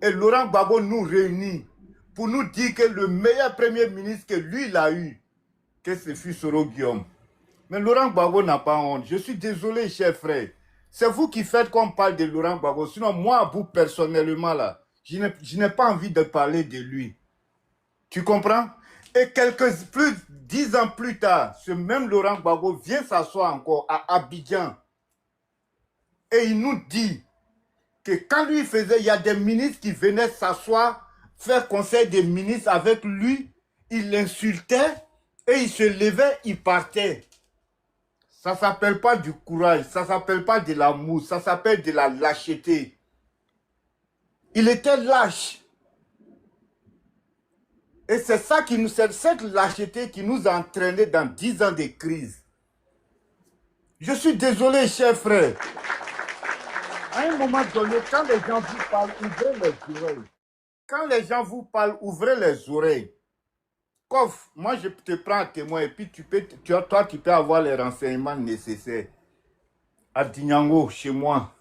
E: Et Laurent Gbagbo nous réunit pour nous dire que le meilleur premier ministre que lui, il a eu, que ce fut Soro Guillaume. Mais Laurent Gbagbo n'a pas honte. Je suis désolé, chers frères. C'est vous qui faites qu'on parle de Laurent Gbagbo. Sinon, moi, à vous, personnellement, là, je n'ai pas envie de parler de lui. Tu comprends? Et 10 ans plus tard, ce même Laurent Gbagbo vient s'asseoir encore à Abidjan. Et il nous dit que quand lui faisait, il y a des ministres qui venaient s'asseoir, faire conseil des ministres avec lui. Il l'insultait et il se levait, il partait. Ça ne s'appelle pas du courage, ça ne s'appelle pas de l'amour, ça s'appelle de la lâcheté. Il était lâche. Et c'est ça c'est cette lâcheté qui nous a entraînés dans 10 ans de crise. Je suis désolé, chers frères. À un moment donné, quand les gens vous parlent, ouvrez les oreilles. Quand les gens vous parlent, ouvrez les oreilles. Kof, moi je te prends à témoin et puis tu peux avoir les renseignements nécessaires. À Dinyango, chez moi,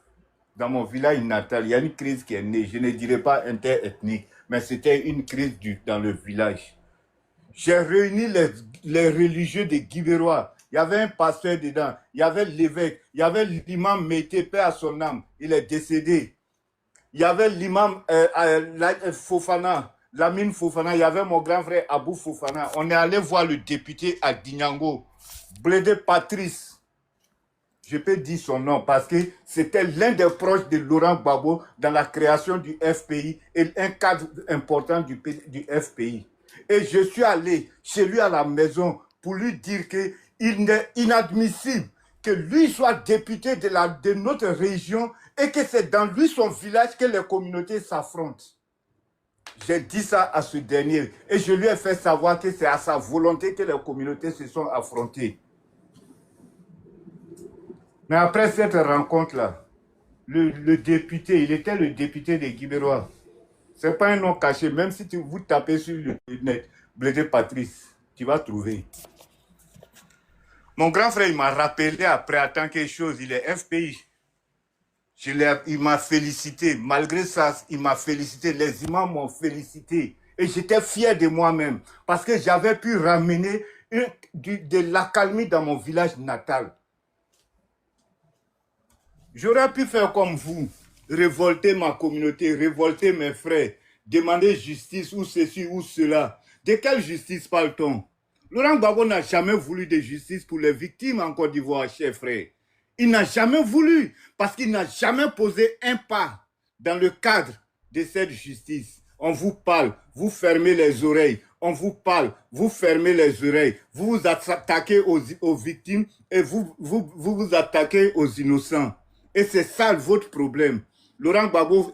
E: dans mon village natal, il y a une crise qui est née. Je ne dirais pas interethnique, mais c'était une crise dans le village. J'ai réuni les religieux de Guivéroa. Il y avait un pasteur dedans, il y avait l'évêque, il y avait l'imam Mété, paix à son âme, il est décédé. Il y avait l'imam Fofana. Lamine Fofana, il y avait mon grand frère Abou Fofana. On est allé voir le député à Dinyango, Blédé Patrice. Je peux dire son nom parce que c'était l'un des proches de Laurent Gbagbo dans la création du FPI et un cadre important du FPI. Et je suis allé chez lui à la maison pour lui dire qu'il est inadmissible que lui soit député de notre région et que c'est dans lui son village que les communautés s'affrontent. J'ai dit ça à ce dernier et je lui ai fait savoir que c'est à sa volonté que les communautés se sont affrontées. Mais après cette rencontre-là, le député, il était le député de Guivéroa. Ce n'est pas un nom caché, même si vous tapez sur le net, Blédé Patrice, tu vas trouver. Mon grand frère, il m'a rappelé après, attends quelque chose, il est FPI. Il m'a félicité, malgré ça, il m'a félicité, les imams m'ont félicité.
I: Et j'étais fier de moi-même parce que j'avais pu ramener de l'accalmie dans mon village natal. J'aurais pu faire comme vous, révolter ma communauté, révolter mes frères, demander justice ou ceci ou cela. De quelle justice parle-t-on? Laurent Gbagbo n'a jamais voulu de justice pour les victimes en Côte d'Ivoire, chers frères. Il n'a jamais voulu parce qu'il n'a jamais posé un pas dans le cadre de cette justice. On vous parle, vous fermez les oreilles. On vous parle, vous fermez les oreilles. Vous vous attaquez aux victimes et vous attaquez aux innocents. Et c'est ça votre problème. Laurent Gbagbo,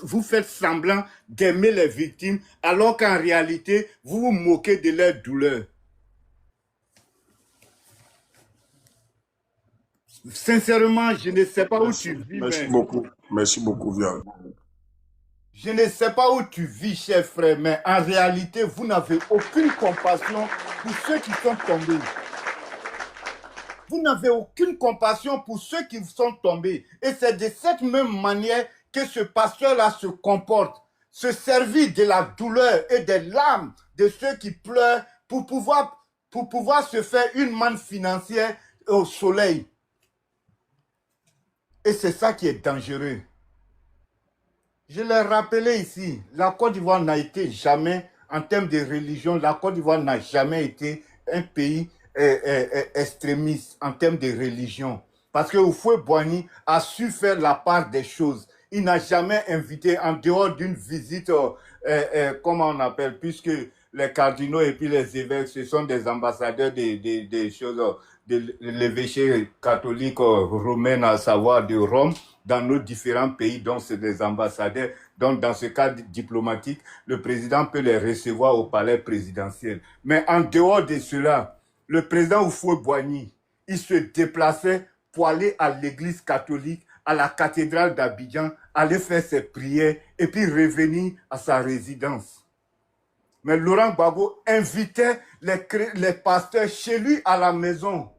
I: vous faites semblant d'aimer les victimes alors qu'en réalité, vous vous moquez de leur douleur. Sincèrement, je ne sais pas où tu vis.
C: Merci beaucoup, Vian.
I: Je ne sais pas où tu vis, cher frère, mais en réalité, vous n'avez aucune compassion pour ceux qui sont tombés. Vous n'avez aucune compassion pour ceux qui sont tombés. Et c'est de cette même manière que ce pasteur-là se comporte. Se servir de la douleur et des larmes de ceux qui pleurent pour pouvoir se faire une manne financière au soleil. Et c'est ça qui est dangereux. Je l'ai rappelé ici, la Côte d'Ivoire n'a été jamais, en termes de religion, la Côte d'Ivoire n'a jamais été un pays extrémiste en termes de religion. Parce que Houphouët-Boigny a su faire la part des choses. Il n'a jamais invité, en dehors d'une visite, comment on appelle, puisque les cardinaux et puis les évêques, ce sont des ambassadeurs des choses, de l'évêché catholique romain, à savoir de Rome, dans nos différents pays, donc c'est des ambassadeurs. Donc dans ce cadre diplomatique, le président peut les recevoir au palais présidentiel. Mais en dehors de cela, le président Houphouët-Boigny, il se déplaçait pour aller à l'église catholique, à la cathédrale d'Abidjan, aller faire ses prières et puis revenir à sa résidence. Mais Laurent Gbagbo invitait les pasteurs chez lui à la maison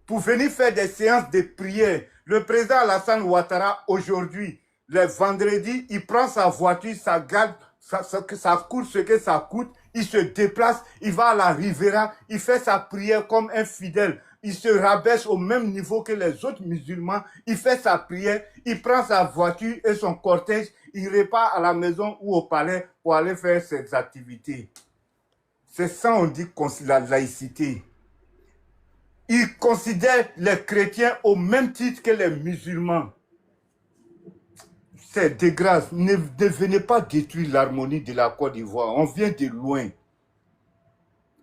I: pour venir faire des séances de prière. Le président Alassane Ouattara, aujourd'hui, le vendredi, il prend sa voiture, sa garde, ça coûte ce que ça coûte, il se déplace, il va à la Riviera, il fait sa prière comme un fidèle. Il se rabaisse au même niveau que les autres musulmans, il fait sa prière, il prend sa voiture et son cortège, il repart à la maison ou au palais pour aller faire ses activités. C'est ça on dit la laïcité. Il considère les chrétiens au même titre que les musulmans. C'est de grâce. Ne venez pas détruire l'harmonie de la Côte d'Ivoire. On vient de loin.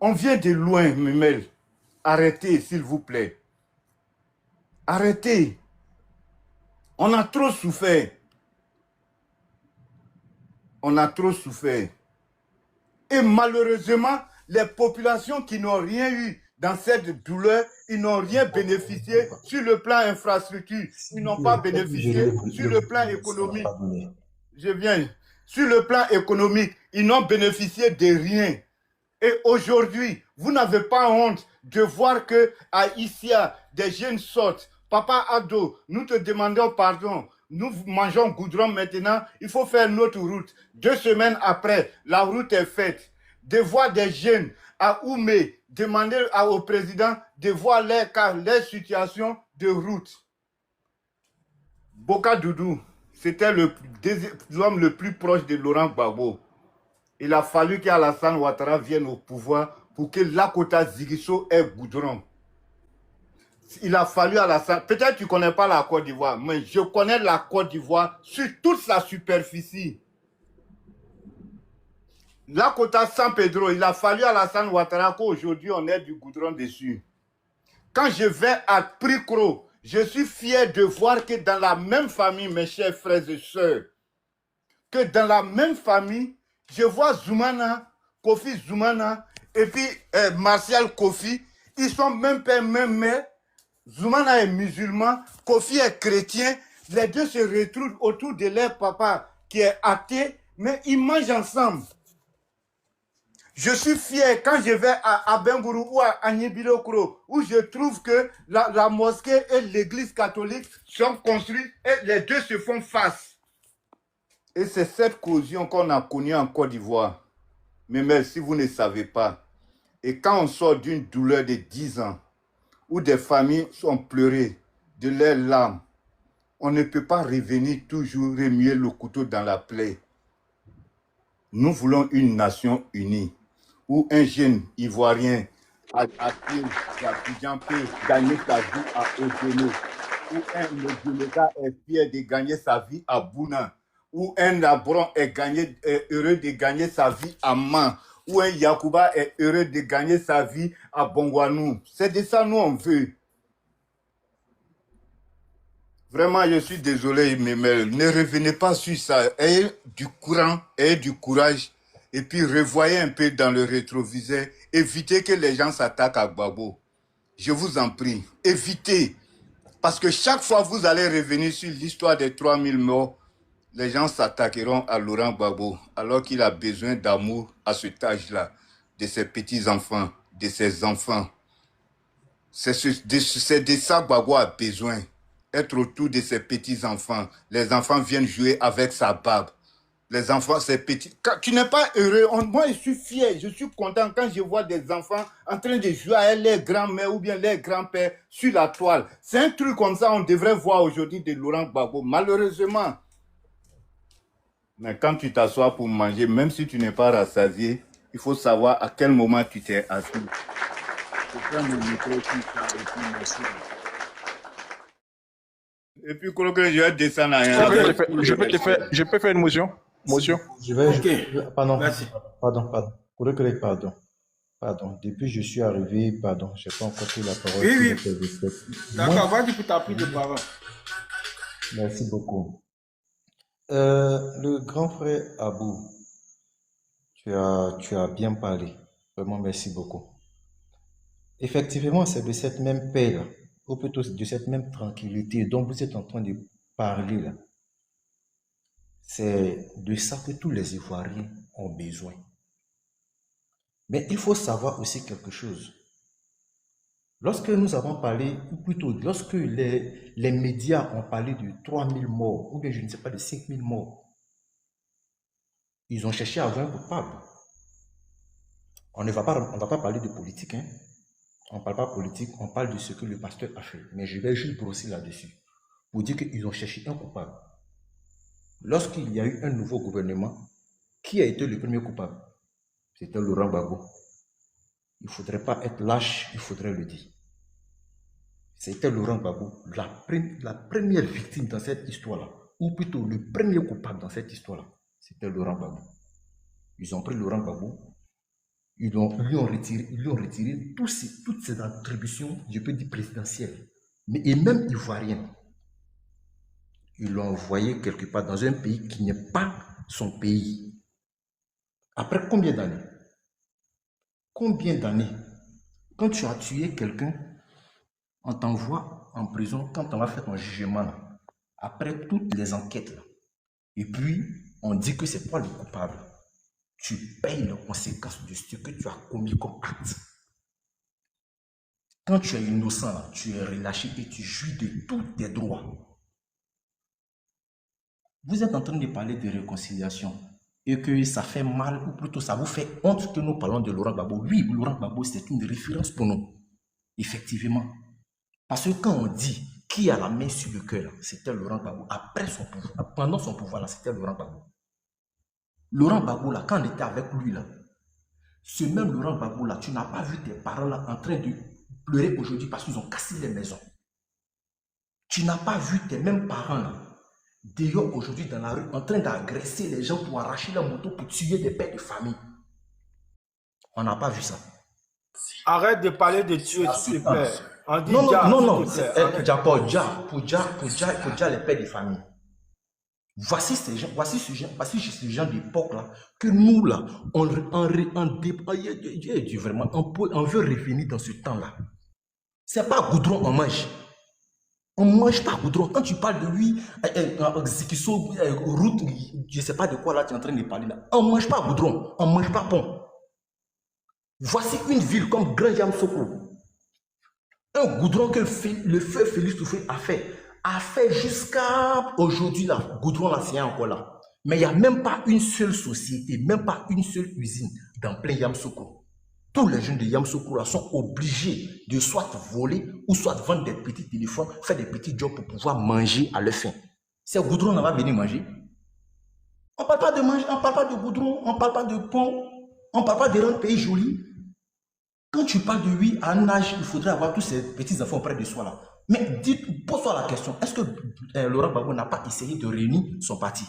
I: On vient de loin, Memel. Arrêtez, s'il vous plaît. Arrêtez. On a trop souffert. On a trop souffert. Et malheureusement, les populations qui n'ont rien eu dans cette douleur, ils n'ont rien bénéficié sur le plan infrastructure. Ils n'ont pas bénéficié sur le plan économique. Je viens. Sur le plan économique, ils n'ont bénéficié de rien. Et aujourd'hui, vous n'avez pas honte de voir que à Issia, des jeunes sortent. Papa Ado, nous te demandons pardon. Nous mangeons goudron maintenant, il faut faire notre route. 2 semaines après, la route est faite. De voir des jeunes à Oumé demander au président de voir leur situation de route. Boka Doudou, c'était l'homme le plus proche de Laurent Gbagbo. Il a fallu qu'Alassane Ouattara vienne au pouvoir pour que Lakota Ziguinchor ait goudron. Il a fallu Alassane. Peut-être que tu ne connais pas la Côte d'Ivoire, mais je connais la Côte d'Ivoire sur toute sa superficie. Lakota San Pedro, il a fallu Alassane Ouattara qu'aujourd'hui on ait du goudron dessus. Quand je vais à Pricro, je suis fier de voir que dans la même famille, mes chers frères et sœurs, que dans la même famille, je vois Zoumana, Kofi Zoumana, et puis Martial Kofi, ils sont même père, même mère. Zoumana est musulman, Kofi est chrétien, les deux se retrouvent autour de leur papa qui est athée, mais ils mangent ensemble. Je suis fier quand je vais à Abengourou ou à Agnibilokro, où je trouve que la mosquée et l'église catholique sont construites et les deux se font face. Et c'est cette cohésion qu'on a connue en Côte d'Ivoire. Mais si vous ne savez pas, et quand on sort d'une douleur de 10 ans, où des familles sont pleurées de leurs larmes, on ne peut pas revenir toujours remuer le couteau dans la plaie. Nous voulons une nation unie, où un jeune Ivoirien à Abidjan peut gagner sa vie à Odono, où un Sénégal est fier de gagner sa vie à Bouna, où un Labron est heureux de gagner sa vie à Man, où un Yacouba est heureux de gagner sa vie à Bongwanou. C'est de ça nous on veut. Vraiment, je suis désolé, mais ne revenez pas sur ça. Ayez du courant, ayez du courage, et puis revoyez un peu dans le rétroviseur. Évitez que les gens s'attaquent à Gbagbo. Je vous en prie, évitez. Parce que chaque fois que vous allez revenir sur l'histoire des 3000 morts, les gens s'attaqueront à Laurent Gbagbo, alors qu'il a besoin d'amour à cet âge-là, de ses petits-enfants, de ses enfants. C'est de ça que Gbagbo a besoin. Être autour de ses petits-enfants. Les enfants viennent jouer avec sa barbe. Les enfants, c'est petits. Quand tu n'es pas heureux, moi je suis fier, je suis content quand je vois des enfants en train de jouer avec leurs grands-mères ou bien leurs grands-pères sur la toile. C'est un truc comme ça on devrait voir aujourd'hui de Laurent Gbagbo, malheureusement. Mais quand tu t'assois pour manger, même si tu n'es pas rassasié, il faut savoir à quel moment tu t'es assis. Et puis, quand je vais descendre à rien.
H: Je peux faire une motion?
F: Pardon.
B: Merci.
F: Pardon. Depuis que je suis arrivé, pardon, je n'ai pas encore pris la parole.
B: Oui.
F: Moi,
B: D'accord, vas-y pour ta prise de parole.
F: merci beaucoup. Le grand frère Abou, tu as bien parlé. Vraiment, merci beaucoup. Effectivement, c'est de cette même paix-là, ou plutôt de cette même tranquillité dont vous êtes en train de parler là. C'est de ça que tous les Ivoiriens ont besoin. Mais il faut savoir aussi quelque chose. Lorsque nous avons parlé, ou plutôt lorsque les médias ont parlé de 3000 morts, ou bien je ne sais pas, de 5000 morts, ils ont cherché à avoir un coupable. On ne va pas parler de politique, hein. On ne parle pas politique, on parle de ce que le pasteur a fait. Mais je vais juste brosser là-dessus pour dire qu'ils ont cherché un coupable. Lorsqu'il y a eu un nouveau gouvernement, qui a été le premier coupable? C'était Laurent Gbagbo. Il ne faudrait pas être lâche, il faudrait le dire. C'était Laurent Gbagbo, la première victime dans cette histoire-là, ou plutôt le premier coupable dans cette histoire-là, c'était Laurent Gbagbo. Ils ont pris Laurent Gbagbo, ils lui ont retiré toutes ses attributions, je peux dire présidentielles, et même ivoiriennes. Ils l'ont envoyé quelque part dans un pays qui n'est pas son pays. Après combien d'années? Combien d'années? Quand tu as tué quelqu'un, on t'envoie en prison quand on va faire ton jugement là, après toutes les enquêtes là. Et puis, on dit que c'est toi le coupable. Tu payes les conséquences de ce que tu as commis comme acte. Quand tu es innocent, là, tu es relâché et tu jouis de tous tes droits. Vous êtes en train de parler de réconciliation et que ça fait mal, ou plutôt ça vous fait honte que nous parlons de Laurent Gbagbo. Oui, Laurent Gbagbo, c'est une référence pour nous. Effectivement. Parce que quand on dit qui a la main sur le cœur, c'était Laurent Gbagbo. Après son pouvoir, pendant son pouvoir, là, c'était Laurent Gbagbo. Laurent Gbagbo, là, quand on était avec lui, là, ce même Laurent Gbagbo, là, tu n'as pas vu tes parents là, en train de pleurer aujourd'hui parce qu'ils ont cassé les maisons. Tu n'as pas vu tes mêmes parents là, dehors aujourd'hui dans la rue, en train d'agresser les gens pour arracher la moto, pour tuer des pères de famille. On n'a pas vu ça.
B: Arrête de parler de tuer, s'il te plaît. On dit
F: Non,
B: Dja,
F: non,
B: s'il te plaît.
F: pour Dja, les pères de famille. Voici ces gens d'époque là, que nous là, on veut revenir dans ce temps là. C'est pas goudron on mange. On ne mange pas goudron. Quand tu parles de lui, Zikiso, route, je ne sais pas de quoi là tu es en train de parler là. On ne mange pas goudron, on ne mange pas pont. Voici une ville comme Grand Yamoussoukro. Un goudron que le feu Félix Toufé a fait jusqu'à aujourd'hui là. Goudron là, c'est encore là. Mais il n'y a même pas une seule société, même pas une seule usine dans plein Yamoussoukro. Tous les jeunes de Yamoussoukro sont obligés de soit voler ou soit vendre des petits téléphones, faire des petits jobs pour pouvoir manger à leur faim. C'est goudron, on va venir manger. On ne parle pas de manger, on ne parle pas de goudron, on ne parle pas de pont, on ne parle pas de rendre le pays joli. Quand tu parles de oui, à un âge, il faudrait avoir tous ces petits-enfants près de soi là. Mais pose-toi la question, est-ce que Laurent Gbagbo n'a pas essayé de réunir son parti?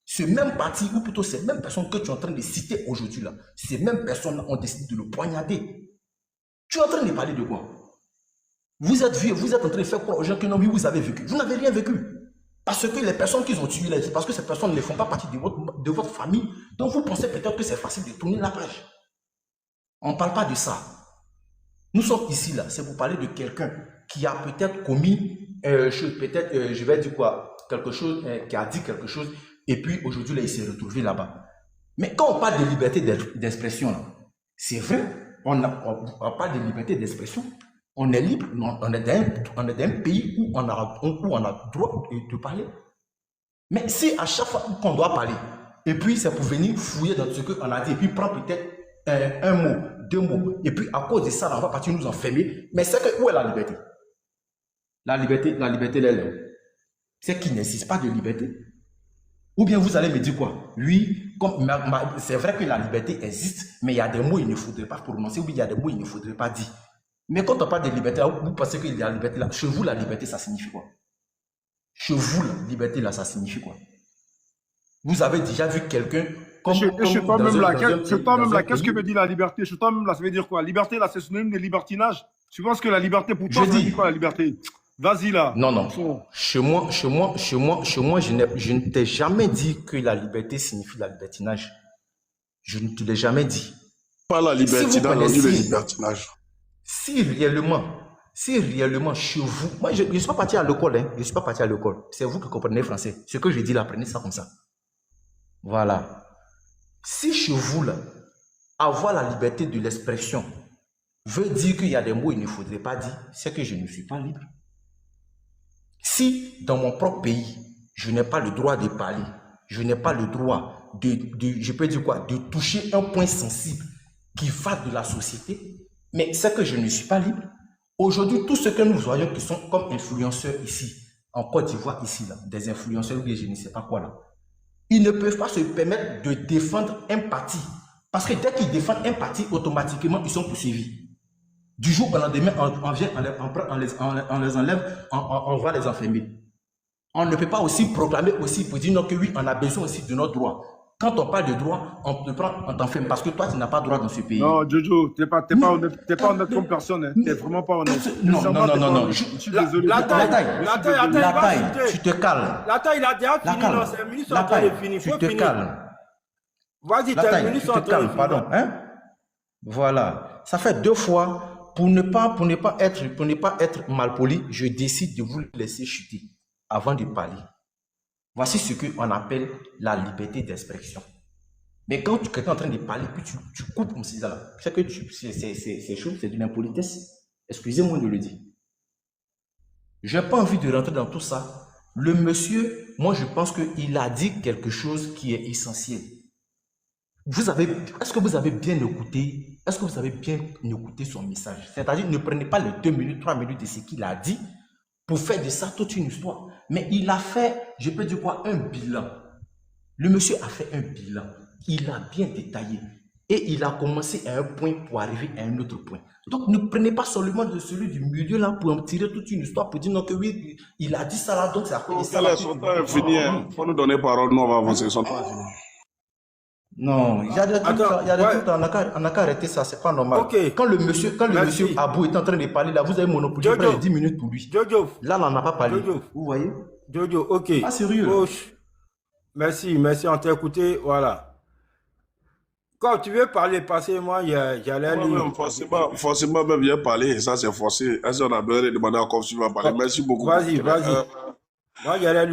F: Ce même parti, ou plutôt ces mêmes personnes que tu es en train de citer aujourd'hui là, ces mêmes personnes ont décidé de le poignarder. Tu es en train de parler de quoi? Vous êtes vieux, vous êtes en train de faire croire aux gens que non, oui, vous avez vécu. Vous n'avez rien vécu. Parce que les personnes qu'ils ont tuées là, c'est parce que ces personnes ne font pas partie de votre famille. Donc vous pensez peut-être que c'est facile de tourner la page. On ne parle pas de ça. Nous sommes ici là, c'est pour parler de quelqu'un qui a peut-être commis, je vais dire quoi, quelque chose, qui a dit quelque chose, et puis aujourd'hui là, il s'est retrouvé là-bas. Mais quand on parle de liberté d'expression, c'est vrai, on parle de liberté d'expression, on est libre, on est dans un pays où on a droit de parler. Mais si à chaque fois qu'on doit parler, et puis c'est pour venir fouiller dans ce qu'on a dit, et puis prendre peut-être un mot, 2 mots, et puis à cause de ça, on va partir nous enfermer, mais c'est que où est la liberté? La liberté, elle est là. C'est qu'il n'existe pas de liberté. Ou bien vous allez me dire quoi? Oui, c'est vrai que la liberté existe, mais il y a des mots qu'il ne faudrait pas prononcer, ou bien il y a des mots qu'il ne faudrait pas dire. Mais quand on parle de liberté, là, vous pensez qu'il y a la liberté là. Chez vous, la liberté, ça signifie quoi? Chez vous, la liberté là, ça signifie quoi? Vous avez déjà vu quelqu'un comme...
C: Chez toi même là, qu'est-ce que veut dire la liberté? Chez toi même là, ça veut dire quoi? Liberté là, c'est synonyme de libertinage. Tu penses que la liberté pour toi, ça veut dire quoi la liberté? Vas-y là.
F: Non. Chez moi, je ne t'ai jamais dit que la liberté signifie la libertinage. Je ne te l'ai jamais dit.
J: Pas la libertinage, on dit le libertinage.
F: Si réellement chez vous, moi je ne suis pas parti à l'école, hein, je ne suis pas parti à l'école. C'est vous qui comprenez français. Ce que je dis là, prenez ça comme ça. Voilà. Si chez vous là, avoir la liberté de l'expression veut dire qu'il y a des mots qu'il ne faudrait pas dire, c'est que je ne suis pas libre. Si dans mon propre pays, je n'ai pas le droit de parler, je n'ai pas le droit je peux dire quoi, de toucher un point sensible qui va de la société, mais c'est que je ne suis pas libre. Aujourd'hui, tous ceux que nous voyons qui sont comme influenceurs ici, en Côte d'Ivoire, ici, là, des influenceurs ou bien je ne sais pas quoi là, ils ne peuvent pas se permettre de défendre un parti. Parce que dès qu'ils défendent un parti, automatiquement, ils sont poursuivis. Du jour au lendemain, on vient, on les enlève, on va les enfermer. On ne peut pas aussi proclamer aussi pour dire non que oui, on a besoin aussi de notre droit. Quand on parle de droit, on te prend, on t'enferme parce que toi, tu n'as pas droit dans ce pays.
C: Non, Jojo, t'es pas honnête comme personne. Hein. T'es vraiment pas honnête.
F: Non.
C: Je suis désolé.
F: La taille, tu te calmes.
B: La taille, il a déjà fini. Non, c'est un ministre en train de finir.
F: Tu te calmes.
B: Vas-y, t'es un ministre en train de finir.
F: Pardon. Hein? Voilà. Ça fait 2 fois. Pour ne pas être malpoli, je décide de vous laisser chuter avant de parler. Voici ce qu'on appelle la liberté d'expression. Mais quand tu es en train de parler, puis tu coupes comme ça, c'est que c'est chaud, c'est de l'impolitesse. Excusez-moi de le dire. Je n'ai pas envie de rentrer dans tout ça. Le monsieur, moi je pense qu'il a dit quelque chose qui est essentiel. Est-ce que vous avez bien écouté? Est-ce que vous avez bien écouté son message? C'est-à-dire, ne prenez pas les 2 minutes, 3 minutes de ce qu'il a dit pour faire de ça toute une histoire. Mais il a fait, je peux dire quoi, un bilan. Le monsieur a fait un bilan. Il a bien détaillé. Et il a commencé à un point pour arriver à un autre point. Donc, ne prenez pas seulement de celui du milieu là pour en tirer toute une histoire pour dire non que oui, il a dit ça là, donc c'est à cause de ça.
J: Son temps est fini. Il faut nous donner parole, nous on va avancer. Son temps est fini.
F: Non, il y a des trucs, on n'a qu'à arrêter ça, c'est pas normal.
B: Okay.
F: Quand le monsieur Abou est en train de parler, là, vous avez monopolisé près de 10 minutes pour lui.
B: Jojo.
F: Là, on n'a pas parlé.
B: Jojo.
F: Vous voyez?
B: Jojo, ok.
F: Pas sérieux.
B: Merci, on t'a écouté, voilà. Quand tu veux parler, passez-moi, j'allais lire.
J: Forcément, même, viens parler, ça c'est forcé. Est-ce qu'on a besoin de demander encore si tu vas parler? Merci beaucoup.
B: Vas-y.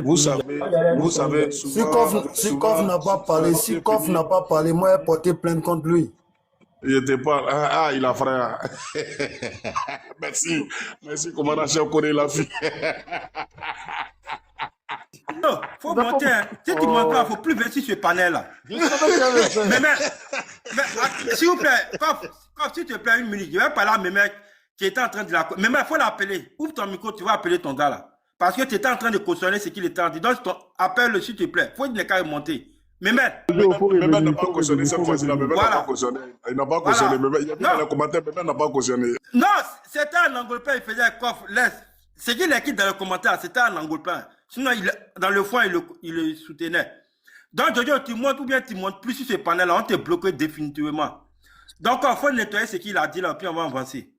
J: Vous savez, souvent,
K: Si Kof n'a pas parlé, moi j'ai porté plainte contre lui.
J: Il était pas. Il a frère. Merci, commandant chef, connaît la fille.
B: Non, faut monter. Si tu montes pas, faut plus verser ce panel là. Mais s'il vous plaît, Kof, s'il te plaît, une minute. Je vais parler à mes mecs qui étaient en train de la... Mais il faut l'appeler. Ouvre ton micro, tu vas appeler ton gars là. Parce que tu étais en train de cautionner ce qu'il était en train de dire. Donc, appelle-le s'il te plaît. Il faut qu'il ait qu'à monter. Mémel
J: n'a pas cautionné cette fois-ci. Mémel n'a pas cautionné. Il n'a pas cautionné. Il y a bien les commentaires, Mémel n'a pas cautionné.
B: Non, c'était un angolpin, il faisait Kof, laisse. Ce qu'il écrit dans le commentaire, c'était un angolpin. Sinon, dans le fond, il le soutenait. Donc, Jojo, tu montes ou bien tu montes plus sur ce panel-là, on te bloqué définitivement. Donc, il faut nettoyer ce qu'il a dit là, puis on va avancer.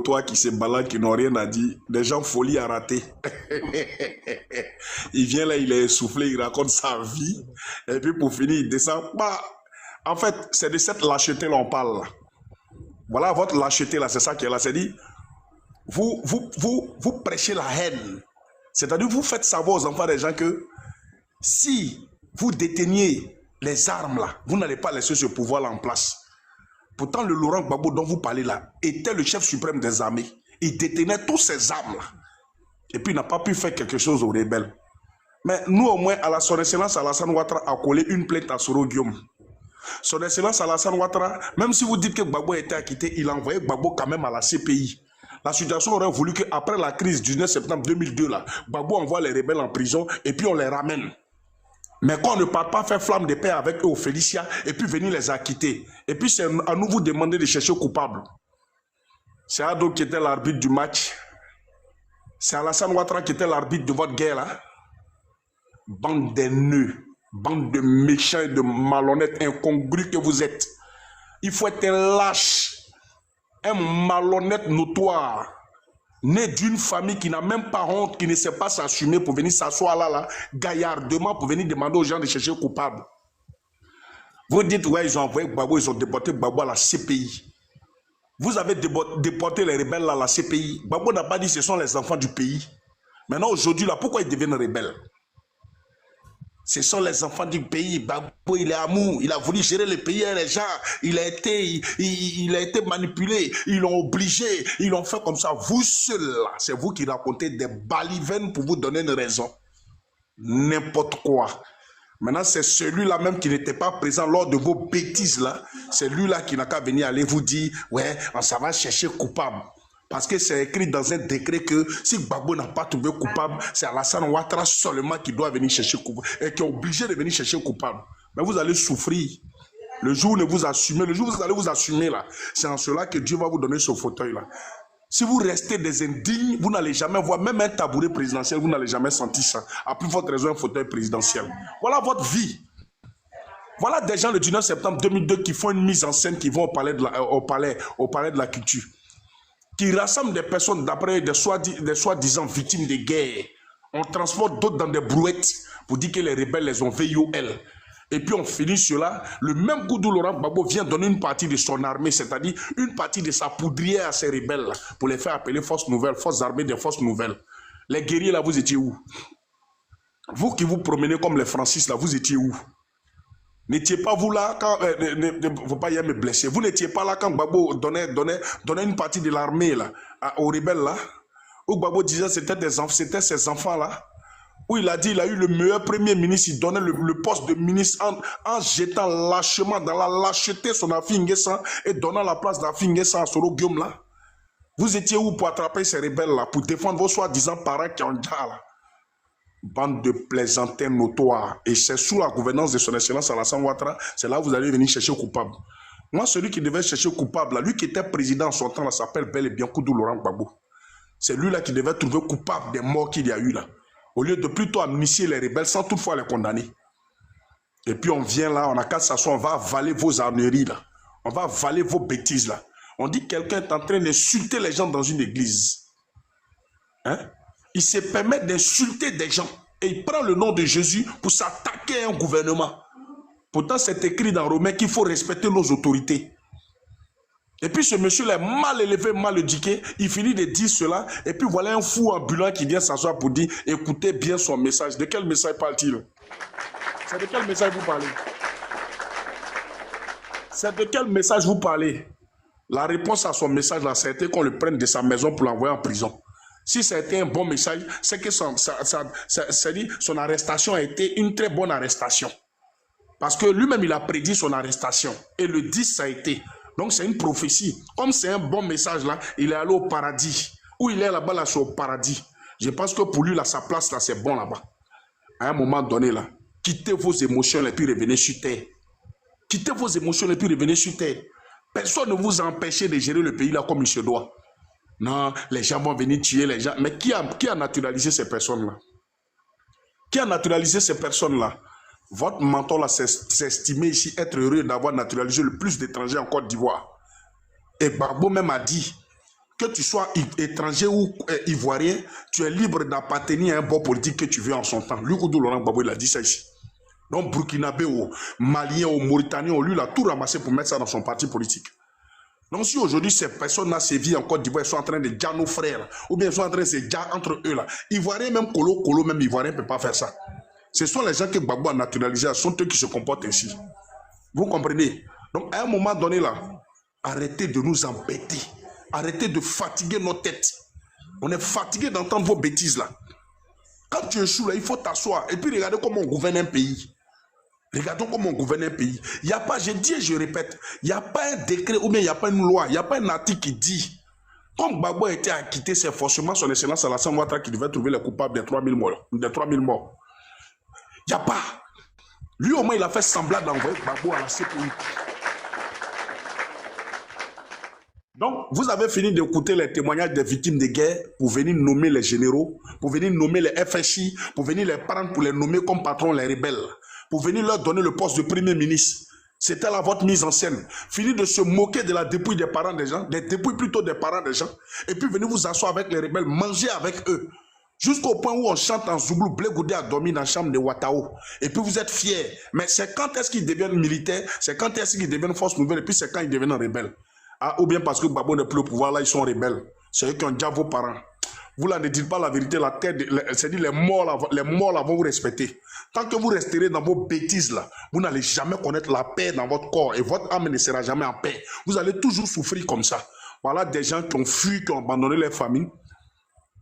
J: Toi qui se baladent, qui n'ont rien à dire, des gens folie à rater. Il vient là, il est essoufflé, il raconte sa vie, et puis pour finir, il descend. Bah, en fait, c'est de cette lâcheté là on parle. Là. Voilà votre lâcheté là, c'est ça qui est là. C'est dit, vous prêchez la haine. C'est-à-dire, vous faites savoir aux enfants des gens que si vous déteniez les armes là, vous n'allez pas laisser ce pouvoir là en place. Pourtant, le Laurent Gbagbo dont vous parlez là était le chef suprême des armées. Il détenait tous ces armes-là. Et puis, il n'a pas pu faire quelque chose aux rebelles. Mais nous, au moins, à son excellence Alassane Ouattara a collé une plainte à Soro Guillaume. Son excellence Alassane Ouattara, même si vous dites que Gbagbo était acquitté, il a envoyé Gbagbo quand même à la CPI. La situation aurait voulu qu'après la crise du 9 septembre 2002, là, Gbagbo envoie les rebelles en prison et puis on les ramène. Mais quand on ne part pas faire flamme de paix avec eux au Félicia et puis venir les acquitter. Et puis c'est à nous vous demander de chercher coupable. C'est Ado qui était l'arbitre du match. C'est Alassane Ouattara qui était l'arbitre de votre guerre là. Bande d'haineux, bande de méchants et de malhonnêtes incongrus que vous êtes. Il faut être un lâche, un malhonnête notoire. Né d'une famille qui n'a même pas honte, qui ne sait pas s'assumer pour venir s'asseoir là, gaillardement, pour venir demander aux gens de chercher coupable. Vous dites, ouais, ils ont envoyé Gbagbo, ils ont déporté Gbagbo à la CPI. Vous avez déporté les rebelles là, à la CPI. Gbagbo n'a pas dit que ce sont les enfants du pays. Maintenant, aujourd'hui, là, pourquoi ils deviennent rebelles? Ce sont les enfants du pays. Gbagbo, il est amour. Il a voulu gérer le pays et les gens. Il a été manipulé. Ils l'ont obligé. Ils l'ont fait comme ça. Vous seul, là, c'est vous qui racontez des balivernes pour vous donner une raison. N'importe quoi. Maintenant, c'est celui-là même qui n'était pas présent lors de vos bêtises là. C'est lui-là qui n'a qu'à venir aller vous dire, ouais, ça va chercher coupable. Parce que c'est écrit dans un décret que si Gbagbo n'a pas trouvé coupable, c'est Alassane Ouattara seulement qui doit venir chercher coupable et qui est obligé de venir chercher coupable. Mais vous allez souffrir. Le jour où vous assumez, le jour où vous allez vous assumer là, c'est en cela que Dieu va vous donner ce fauteuil là. Si vous restez des indignes, vous n'allez jamais voir, même un tabouret présidentiel, vous n'allez jamais sentir ça. À plus forte raison, un fauteuil présidentiel. Voilà votre vie. Voilà des gens le 19 septembre 2002 qui font une mise en scène, qui vont au palais de la culture, qui rassemblent des personnes d'après des soi-disant victimes de guerre. On transporte d'autres dans des brouettes pour dire que les rebelles les ont VIOL. Et puis on finit cela. Le même Goudou Laurent Gbagbo vient donner une partie de son armée, c'est-à-dire une partie de sa poudrière à ces rebelles là, pour les faire appeler forces nouvelles, forces armées des forces nouvelles. Les guerriers là, vous étiez où? Vous qui vous promenez comme les Francis là, vous étiez où? N'étiez pas vous là quand... ne faut pas y me blesser. Vous n'étiez pas là quand Gbagbo donnait une partie de l'armée là, aux rebelles là, où Gbagbo disait c'était ses enfants là, où il a dit il a eu le meilleur premier ministre, il donnait le poste de ministre en jetant lâchement dans la lâcheté son Afi Nguessan et donnant la place d'Afi Nguessan à Soro Guillaume là. Vous étiez où pour attraper ces rebelles là, pour défendre vos soi-disant parents qui ont déjà là? Bande de plaisantins notoires. Et c'est sous la gouvernance de son excellence Alassane Ouattara, c'est là que vous allez venir chercher coupable. Moi, celui qui devait chercher coupable, là, lui qui était président en son temps, là, s'appelle bel et bien Koudou Laurent Gbagbo. C'est lui là qui devait trouver coupable des morts qu'il y a eu là. Au lieu de plutôt amnistier les rebelles sans toutefois les condamner. Et puis on vient là, on a qu'à s'asseoir, on va avaler vos armeries là. On va avaler vos bêtises là. On dit que quelqu'un est en train d'insulter les gens dans une église. Hein? Il se permet d'insulter des gens et il prend le nom de Jésus pour s'attaquer à un gouvernement. Pourtant, c'est écrit dans Romains qu'il faut respecter nos autorités. Et puis ce monsieur-là est mal élevé, mal éduqué. Il finit de dire cela. Et puis voilà un fou ambulant qui vient s'asseoir pour dire écoutez bien son message. De quel message parle-t-il? C'est de quel message vous parlez? C'est de quel message vous parlez? La réponse à son message là, c'était qu'on le prenne de sa maison pour l'envoyer en prison. Si c'était un bon message, c'est que son arrestation a été une très bonne arrestation. Parce que lui-même, il a prédit son arrestation. Et le 10, ça a été. Donc, c'est une prophétie. Comme c'est un bon message, là, il est allé au paradis. Où il est là-bas, là, c'est au paradis. Je pense que pour lui, là, sa place, là, c'est bon là-bas. À un moment donné, là, quittez vos émotions et puis revenez sur terre. Quittez vos émotions et puis revenez sur terre. Personne ne vous empêche de gérer le pays là comme il se doit. Non, les gens vont venir tuer les gens. Mais qui a naturalisé ces personnes-là? Qui a naturalisé ces personnes-là? Votre mentor là s'estimait ici être heureux d'avoir naturalisé le plus d'étrangers en Côte d'Ivoire. Et Gbagbo même a dit que tu sois étranger ou ivoirien, tu es libre d'appartenir à un bon politique que tu veux en son temps. Lui, Laurent Gbagbo, il a dit ça ici. Donc, Burkinabé, Malien, Mauritanien, lui, il a tout ramassé pour mettre ça dans son parti politique. Donc, si aujourd'hui, ces personnes-là sévissent en Côte d'Ivoire, ils sont en train de dire nos frères, ou bien ils sont en train de se dire entre eux là. Ivoirien, même Colo, même Ivoirien ne peut pas faire ça. Ce sont les gens que Gbagbo a naturalisés, ce sont eux qui se comportent ainsi. Vous comprenez? Donc, à un moment donné là, arrêtez de nous embêter. Arrêtez de fatiguer nos têtes. On est fatigué d'entendre vos bêtises là. Quand tu échoues là, il faut t'asseoir et puis regarder comment on gouverne un pays. Regardons comment on gouverne un pays. Il n'y a pas, je dis et je répète, il n'y a pas un décret ou bien il n'y a pas une loi, il n'y a pas un article qui dit, comme Gbagbo a été acquitté, c'est forcément son excellence Alassane Ouattara qui devait trouver les coupables des 3000 morts. Des 3000 morts. Il n'y a pas. Lui au moins il a fait semblant d'envoyer Gbagbo à la CPI. Donc, vous avez fini d'écouter les témoignages des victimes de guerre pour venir nommer les généraux, pour venir nommer les FHI, pour venir les prendre pour les nommer comme patrons les rebelles, pour venir leur donner le poste de premier ministre. C'était là votre mise en scène. Fini de se moquer de la dépouille des parents des gens, des dépouilles plutôt des parents des gens, et puis venir vous asseoir avec les rebelles, manger avec eux. Jusqu'au point où on chante en Zouglou, Blé Goudé a dormi dans la chambre de Ouattao. Et puis vous êtes fiers. Mais c'est quand est-ce qu'ils deviennent militaires, c'est quand est-ce qu'ils deviennent force nouvelle, et puis c'est quand ils deviennent rebelles. Ah, ou bien parce que Gbagbo n'est plus au pouvoir, là, ils sont rebelles. C'est eux qui ont déjà vos parents. Vous là ne dites pas la vérité, la tête, c'est-à-dire les morts là vont vous respecter. Tant que vous resterez dans vos bêtises là, vous n'allez jamais connaître la paix dans votre corps et votre âme ne sera jamais en paix. Vous allez toujours souffrir comme ça. Voilà des gens qui ont fui, qui ont abandonné leur famille.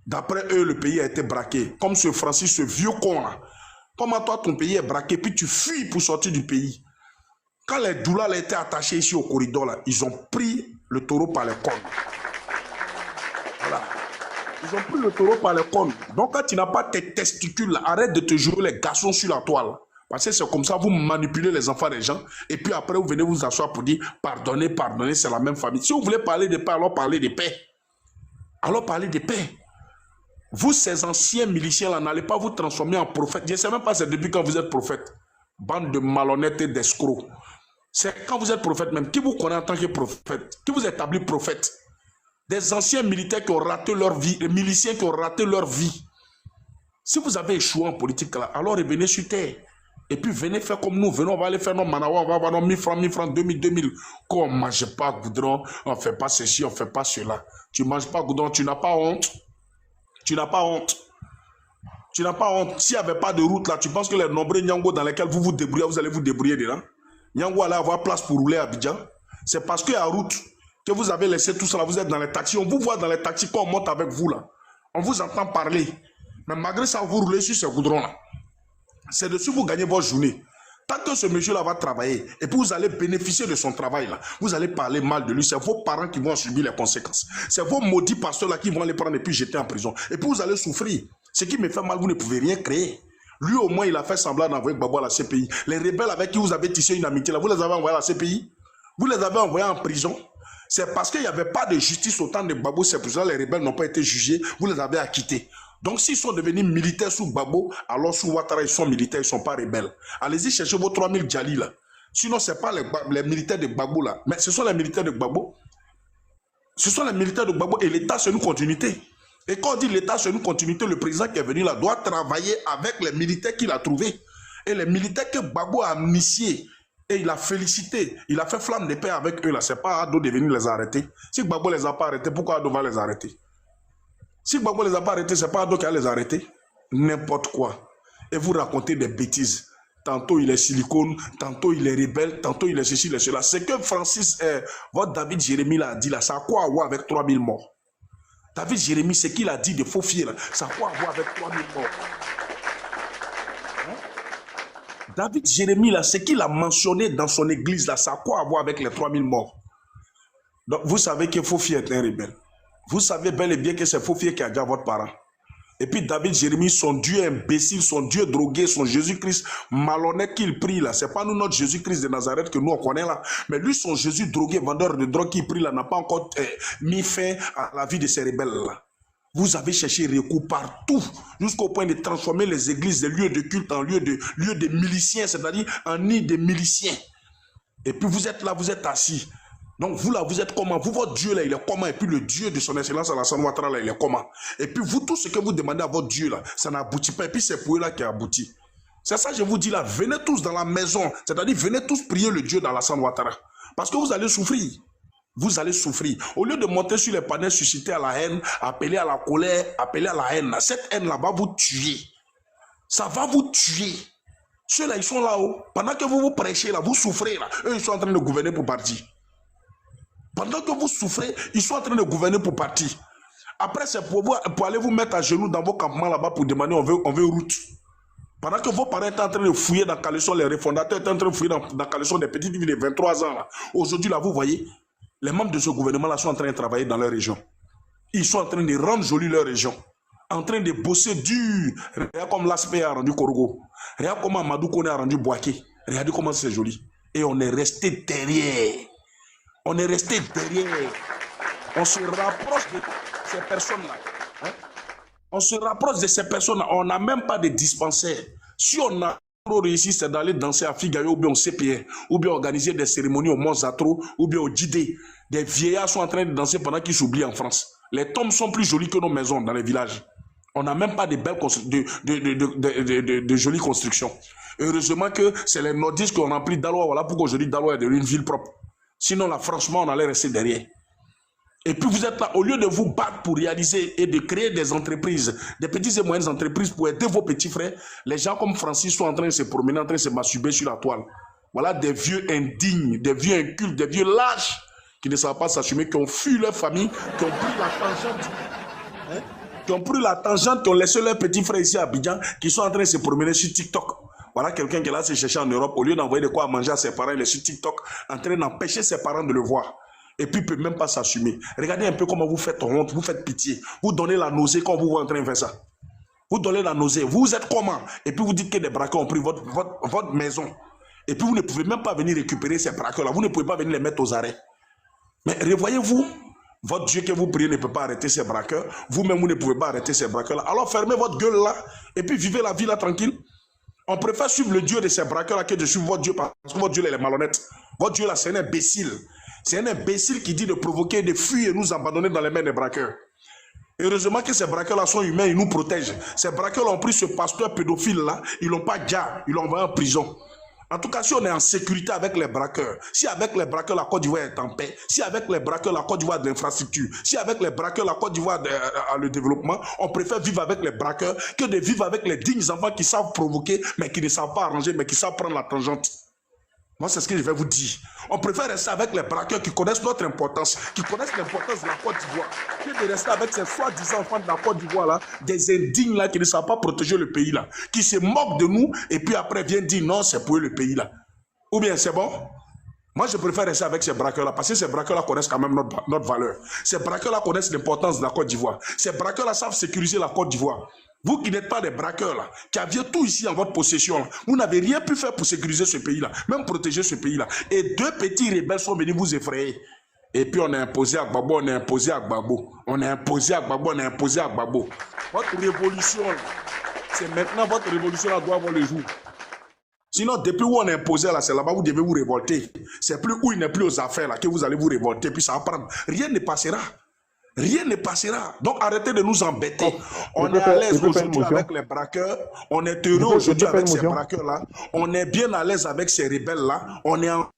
J: D'après eux, le pays a été braqué. Comme ce Francis, ce vieux con là. Comment toi, ton pays est braqué, puis tu fuis pour sortir du pays. Quand les doulas étaient attachés ici au corridor, là, ils ont pris le taureau par les cornes. Voilà. Ils ont pris le taureau par les cornes. Donc, quand tu n'as pas tes testicules, là, arrête de te jouer les garçons sur la toile. Parce que c'est comme ça, vous manipulez les enfants des gens. Et puis après, vous venez vous asseoir pour dire pardonnez, pardonnez, c'est la même famille. Si vous voulez parler de paix, alors parlez de paix. Alors parlez de paix. Vous, ces anciens miliciens, là, n'allez pas vous transformer en prophète. Je ne sais même pas c'est depuis quand vous êtes prophète. Bande de malhonnêtes et d'escrocs. C'est quand vous êtes prophète même, qui vous connaît en tant que prophète, qui vous établit prophète. Des anciens militaires qui ont raté leur vie, des miliciens qui ont raté leur vie. Si vous avez échoué en politique là, alors revenez sur terre. Et puis venez faire comme nous, venons, on va aller faire nos manawa, on va avoir nos 1000 francs, 2000. Quand on ne mange pas goudron, on ne fait pas ceci, on ne fait pas cela. Tu ne manges pas goudron, tu n'as pas honte. Tu n'as pas honte. Tu n'as pas honte. S'il n'y avait pas de route là, tu penses que les nombreux Nyango dans lesquels vous vous débrouillez, vous allez vous débrouiller dedans? Nyango allait avoir place pour rouler à Abidjan. C'est parce qu'il y a route que vous avez laissé tout ça là. Vous êtes dans les taxis. On vous voit dans les taxis quand on monte avec vous là. On vous entend parler. Mais malgré ça, vous roulez sur ces goudrons là. C'est dessus que vous gagnez votre journée. Tant que ce monsieur-là va travailler, et puis vous allez bénéficier de son travail là, vous allez parler mal de lui, c'est vos parents qui vont subir les conséquences. C'est vos maudits pasteurs là qui vont les prendre et puis jeter en prison. Et puis vous allez souffrir. Ce qui me fait mal, vous ne pouvez rien créer. Lui au moins, il a fait semblant d'envoyer Gbagbo à la CPI. Les rebelles avec qui vous avez tissé une amitié là, vous les avez envoyés à la CPI. Vous les avez envoyés en prison. C'est parce qu'il n'y avait pas de justice au temps de Gbagbo, c'est pour ça que les rebelles n'ont pas été jugés, vous les avez acquittés. Donc s'ils sont devenus militaires sous Gbagbo, alors sous Ouattara, ils sont militaires, ils ne sont pas rebelles. Allez-y chercher vos 3000 Djali là. Sinon, ce n'est pas les militaires de Gbagbo là. Mais ce sont les militaires de Gbagbo. Ce sont les militaires de Gbagbo et l'État, c'est une continuité. Et quand on dit l'État, c'est une continuité, le président qui est venu là doit travailler avec les militaires qu'il a trouvés. Et les militaires que Gbagbo a initiés, et il a félicité, il a fait flamme de paix avec eux là. Ce n'est pas Ado de venir les arrêter. Si Gbagbo ne les a pas arrêtés, pourquoi Ado va les arrêter? Si Gbagbo ne les a pas arrêtés, ce n'est pas Ado qui a les arrêter. N'importe quoi. Et vous racontez des bêtises. Tantôt il est silicone, tantôt il est rebelle, tantôt il est ceci, il est cela. C'est que Francis, votre David Jérémy l'a dit là, ça a quoi à voir avec 3000 morts? David Jérémie, ce qu'il a dit de faux fiers, ça a quoi à voir avec 3000 morts? David Jérémie, là, ce qu'il a mentionné dans son église, là, ça a quoi à voir avec les 3000 morts? Donc, vous savez que Faux est un rebelle. Vous savez bel et bien que c'est Faux qui a déjà votre parent. Et puis David Jérémie, son Dieu imbécile, son Dieu drogué, son Jésus-Christ malhonnête qu'il prie là. C'est pas nous notre Jésus-Christ de Nazareth que nous on connaît là. Mais lui, son Jésus drogué, vendeur de drogue qu'il prie là, n'a pas encore mis fin à la vie de ces rebelles là. Vous avez cherché recours partout, jusqu'au point de transformer les églises, des lieux de culte en lieux de miliciens, c'est-à-dire en nid de miliciens. Et puis vous êtes là, vous êtes assis. Donc vous là, vous êtes comment? Vous, votre Dieu là, il est comment? Et puis le Dieu de son excellence Alassane Ouattara là, il est comment? Et puis vous, tout ce que vous demandez à votre Dieu là, ça n'aboutit pas. Et puis c'est pour eux là qui aboutit. C'est ça que je vous dis là, venez tous dans la maison. C'est-à-dire, venez tous prier le Dieu d'Alassane Ouattara. Parce que vous allez souffrir. Vous allez souffrir. Au lieu de monter sur les panneaux, susciter à la haine, appeler à la colère, appeler à la haine, cette haine là va vous tuer. Ça va vous tuer. Ceux-là, ils sont là-haut. Pendant que vous prêchez là, vous souffrez là. Eux, ils sont en train de gouverner pour partir. Pendant que vous souffrez, ils sont en train de gouverner pour partir. Après, c'est pour aller vous mettre à genoux dans vos campements là-bas pour demander on veut route. Pendant que vos parents étaient en train de fouiller dans Caleçon, les refondateurs étaient en train de fouiller dans Caleçon des petites villes de 23 ans là. Aujourd'hui là, vous voyez, les membres de ce gouvernement là sont en train de travailler dans leur région. Ils sont en train de rendre jolie leur région. En train de bosser dur. Regarde comme l'Aspect a rendu Korogo. Regarde comment Amadou Kone a rendu Boaké. Regardez comment c'est joli. Et on est resté derrière. On est resté derrière. On se rapproche de ces personnes-là. Hein? On se rapproche de ces personnes-là. On n'a même pas de dispensaire. Si on a réussi, c'est d'aller danser à Figayo ou bien au CPR, ou bien organiser des cérémonies au Mont Zatro, ou bien au Didé. Des vieillards sont en train de danser pendant qu'ils s'oublient en France. Les tombes sont plus jolies que nos maisons dans les villages. On n'a même pas de belles de jolies constructions. Heureusement que c'est les nordistes qui ont rempli Daloa. Voilà pourquoi aujourd'hui Daloa est devenue une ville propre. Sinon, là, franchement, on allait rester derrière. Et puis, vous êtes là, au lieu de vous battre pour réaliser et de créer des entreprises, des petites et moyennes entreprises pour aider vos petits frères, les gens comme Francis sont en train de se promener, en train de se masturber sur la toile. Voilà des vieux indignes, des vieux incultes, des vieux lâches qui ne savent pas s'assumer, qui ont fui leur famille, qui ont pris la tangente. Hein? Qui ont pris la tangente, qui ont laissé leurs petits frères ici à Abidjan, qui sont en train de se promener sur TikTok. Voilà quelqu'un qui est là se chercher en Europe, au lieu d'envoyer de quoi à manger à ses parents, il est sur TikTok, en train d'empêcher ses parents de le voir. Et puis, il ne peut même pas s'assumer. Regardez un peu comment vous faites honte, vous faites pitié. Vous donnez la nausée quand vous voyez en train de faire ça. Vous donnez la nausée. Vous êtes comment? Et puis, vous dites que des braqueurs ont pris votre maison. Et puis, vous ne pouvez même pas venir récupérer ces braqueurs-là. Vous ne pouvez pas venir les mettre aux arrêts. Mais revoyez-vous, votre Dieu que vous priez ne peut pas arrêter ces braqueurs. Vous-même, vous ne pouvez pas arrêter ces braqueurs-là. Alors, fermez votre gueule là et puis vivez la vie là tranquille. On préfère suivre le Dieu de ces braqueurs-là que de suivre votre Dieu parce que votre Dieu là, il est malhonnête. Votre Dieu là, c'est un imbécile. C'est un imbécile qui dit de provoquer, de fuir et nous abandonner dans les mains des braqueurs. Heureusement que ces braqueurs-là sont humains, ils nous protègent. Ces braqueurs-là ont pris ce pasteur pédophile-là, ils l'ont pas gardé, ils l'ont envoyé en prison. En tout cas, si on est en sécurité avec les braqueurs, si avec les braqueurs la Côte d'Ivoire est en paix, si avec les braqueurs la Côte d'Ivoire a de l'infrastructure, si avec les braqueurs la Côte d'Ivoire a le développement, on préfère vivre avec les braqueurs que de vivre avec les dignes enfants qui savent provoquer, mais qui ne savent pas arranger, mais qui savent prendre la tangente. Moi, c'est ce que je vais vous dire. On préfère rester avec les braqueurs qui connaissent notre importance, qui connaissent l'importance de la Côte d'Ivoire, que de rester avec ces soi-disant enfants de la Côte d'Ivoire, là, des indignes là, qui ne savent pas protéger le pays, là, qui se moquent de nous, et puis après viennent dire non, c'est pour eux le pays, là. Ou bien c'est bon? Moi, je préfère rester avec ces braqueurs-là, parce que ces braqueurs-là connaissent quand même notre valeur. Ces braqueurs-là connaissent l'importance de la Côte d'Ivoire. Ces braqueurs-là savent sécuriser la Côte d'Ivoire. Vous qui n'êtes pas des braqueurs, là, qui aviez tout ici en votre possession, là, vous n'avez rien pu faire pour sécuriser ce pays-là, même protéger ce pays-là. Et deux petits rebelles sont venus vous effrayer. Et puis on a imposé à Gbagbo, on a imposé à Gbagbo. On a imposé à Gbagbo, on a imposé à Gbagbo. Votre révolution, c'est maintenant votre révolution, là, doit avoir le jour. Sinon, depuis où on est imposé, là, c'est là-bas vous devez vous révolter. C'est plus où il n'est plus aux affaires, là, que vous allez vous révolter, puis ça va prendre. Rien ne passera. Rien ne passera. Donc arrêtez de nous embêter. On est à l'aise aujourd'hui avec les braqueurs. On est heureux aujourd'hui avec ces braqueurs-là. On est bien à l'aise avec ces rebelles-là. On est en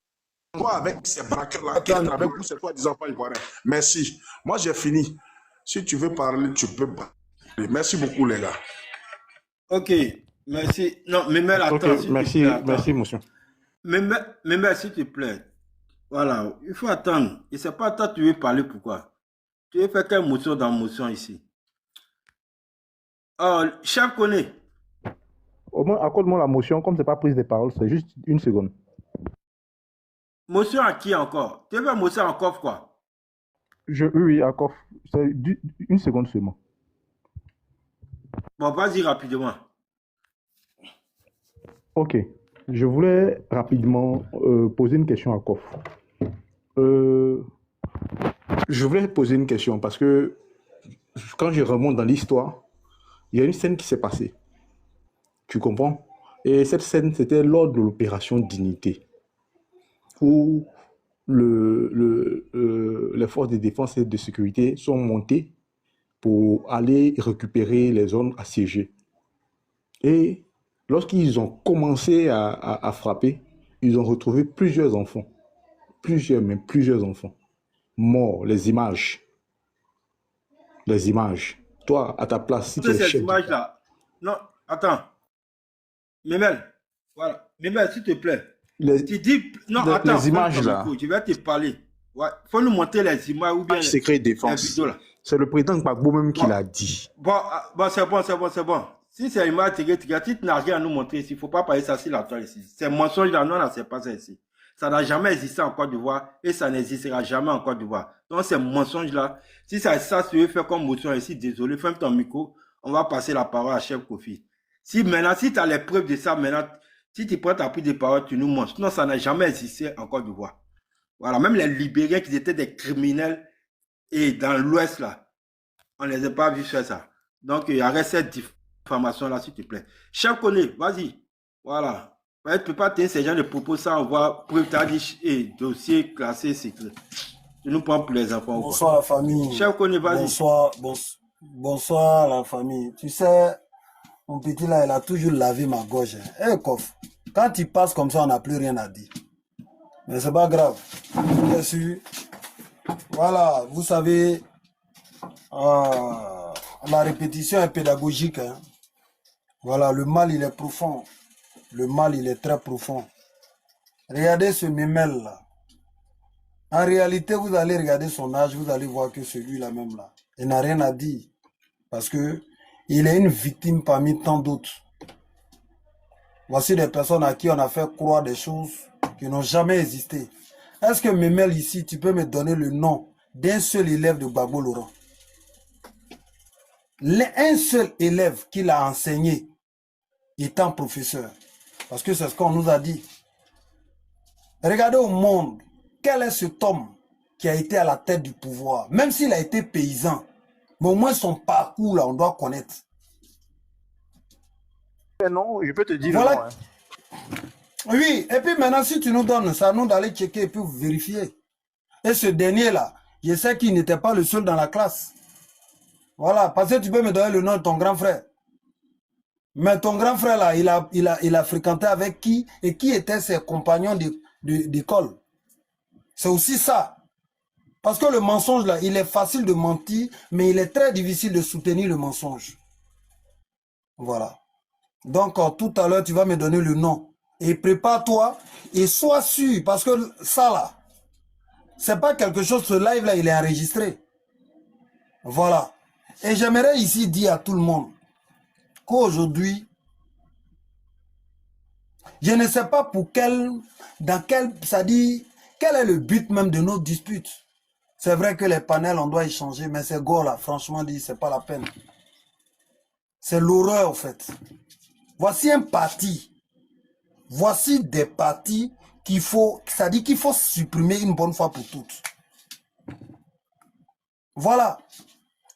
J: joie avec ces braqueurs-là qui travaillent pour ces soi-disant enfants ivoiriens. Merci. Moi, j'ai fini. Si tu veux parler, tu peux parler. Merci beaucoup, les gars.
B: Ok. Merci. Non, mais attends.
H: Okay, merci, merci, monsieur.
B: Mais s'il te plaît. Voilà. Il faut attendre. Et c'est pas toi tu veux parler pourquoi. Tu as fait quelle motion dans motion ici? Chef connaît.
H: Au moins, accorde-moi la motion, comme c'est pas prise de parole, c'est juste une seconde.
B: Motion à qui encore? Tu as fait motion en coffre quoi?
H: Oui, d'accord. C'est une seconde seulement.
B: Bon, vas-y rapidement.
H: Ok. Je voulais rapidement poser une question à Kof. Je voulais poser une question parce que quand je remonte dans l'histoire, il y a une scène qui s'est passée. Tu comprends? Et cette scène, c'était lors de l'opération Dignité, où les forces de défense et de sécurité sont montées pour aller récupérer les zones assiégées. Et lorsqu'ils ont commencé à frapper, ils ont retrouvé plusieurs enfants. Plusieurs enfants morts. Les images. Toi, à ta place, si tu es
B: Ces
H: chef.
B: images-là. Non, attends. Memel, voilà. Memel, s'il te plaît. Tu dis. Non, attends.
H: Les images là.
B: Je vais te parler. Ouais. Faut nous montrer les images ou bien.
H: Secret défense. C'est le président Gbagbo même qui l'a dit.
B: Bon, c'est bon. Si c'est une image, tu n'as rien à nous montrer ici. Il ne faut pas parler ça sur la toile ici. C'est mensonge là, non, là, c'est pas ça ici. Ça n'a jamais existé en Côte d'Ivoire et ça n'existera jamais en Côte d'Ivoire. Donc, ces mensonges-là, si ça se veut faire comme motion ici, désolé, ferme ton micro, on va passer la parole à Chef Kofi. Si tu as les preuves de ça, maintenant, si tu prends ta prise de parole, tu nous montres. Sinon, ça n'a jamais existé en Côte d'Ivoire. Voilà, même les Libériens qui étaient des criminels et dans l'Ouest, là, on ne les a pas vus faire ça. Donc, il y a cette diffamation-là, s'il te plaît. Chef Koné, vas-y. Voilà. Tu ne peux pas tenir ces gens de propos sans voir preuve et dossier classé secret. Tu nous prends pour les enfants.
K: Bonsoir la famille.
B: Chef Koné, vas-y.
K: Bonsoir la famille. Tu sais, mon petit là, il a toujours lavé ma gorge. Hé, Kof, quand il passe comme ça, on n'a plus rien à dire. Mais c'est pas grave. Bien sûr. Voilà, vous savez, la répétition est pédagogique. Hein. Voilà, le mal, il est profond. Le mal, il est très profond. Regardez ce Memel là. En réalité, vous allez regarder son âge, vous allez voir que celui-là même là, il n'a rien à dire. Parce que il est une victime parmi tant d'autres. Voici des personnes à qui on a fait croire des choses qui n'ont jamais existé. Est-ce que Memel ici, tu peux me donner le nom d'un seul élève de Gbagbo Laurent? Un seul élève qui l'a enseigné étant professeur. Parce que c'est ce qu'on nous a dit. Regardez au monde, quel est cet homme qui a été à la tête du pouvoir, même s'il a été paysan, mais au moins son parcours, là, on doit connaître.
H: Non, je peux te dire
K: voilà.
H: Non, hein.
K: Oui, et puis maintenant, si tu nous donnes ça, nous d'aller checker et puis vérifier. Et ce dernier-là, je sais qu'il n'était pas le seul dans la classe. Voilà, parce que tu peux me donner le nom de ton grand frère. Mais ton grand frère là, il a fréquenté avec qui et qui étaient ses compagnons d'école. C'est aussi ça. Parce que le mensonge là, il est facile de mentir, mais il est très difficile de soutenir le mensonge. Voilà. Donc tout à l'heure, tu vas me donner le nom. Et prépare-toi et sois sûr, parce que ça là, c'est pas quelque chose, ce live là, il est enregistré. Voilà. Et j'aimerais ici dire à tout le monde qu'aujourd'hui, je ne sais pas ça dit, quel est le but même de nos disputes. C'est vrai que les panels, on doit échanger, mais ces gars-là, franchement dit, c'est pas la peine. C'est l'horreur, en fait. Voici un parti. Voici des partis qu'il faut, ça dit qu'il faut supprimer une bonne fois pour toutes. Voilà.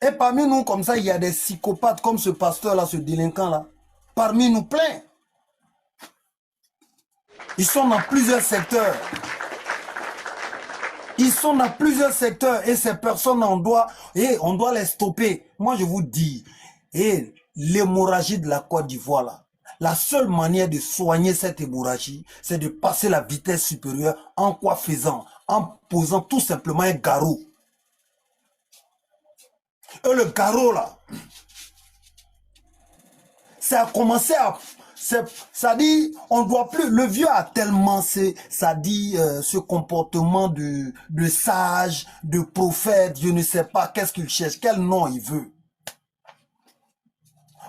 K: Et parmi nous, comme ça, il y a des psychopathes comme ce pasteur-là, ce délinquant-là. Parmi nous, plein. Ils sont dans plusieurs secteurs. Ils sont dans plusieurs secteurs et ces personnes, on doit les stopper. Moi, je vous dis, l'hémorragie de la Côte d'Ivoire, là, la seule manière de soigner cette hémorragie, c'est de passer la vitesse supérieure. En quoi faisant? En posant tout simplement un garrot. Et le garrot, là, ça a commencé Ça dit, on doit plus, le vieux a tellement, ça dit, ce comportement de sage, de prophète, je ne sais pas, qu'est-ce qu'il cherche, quel nom il veut.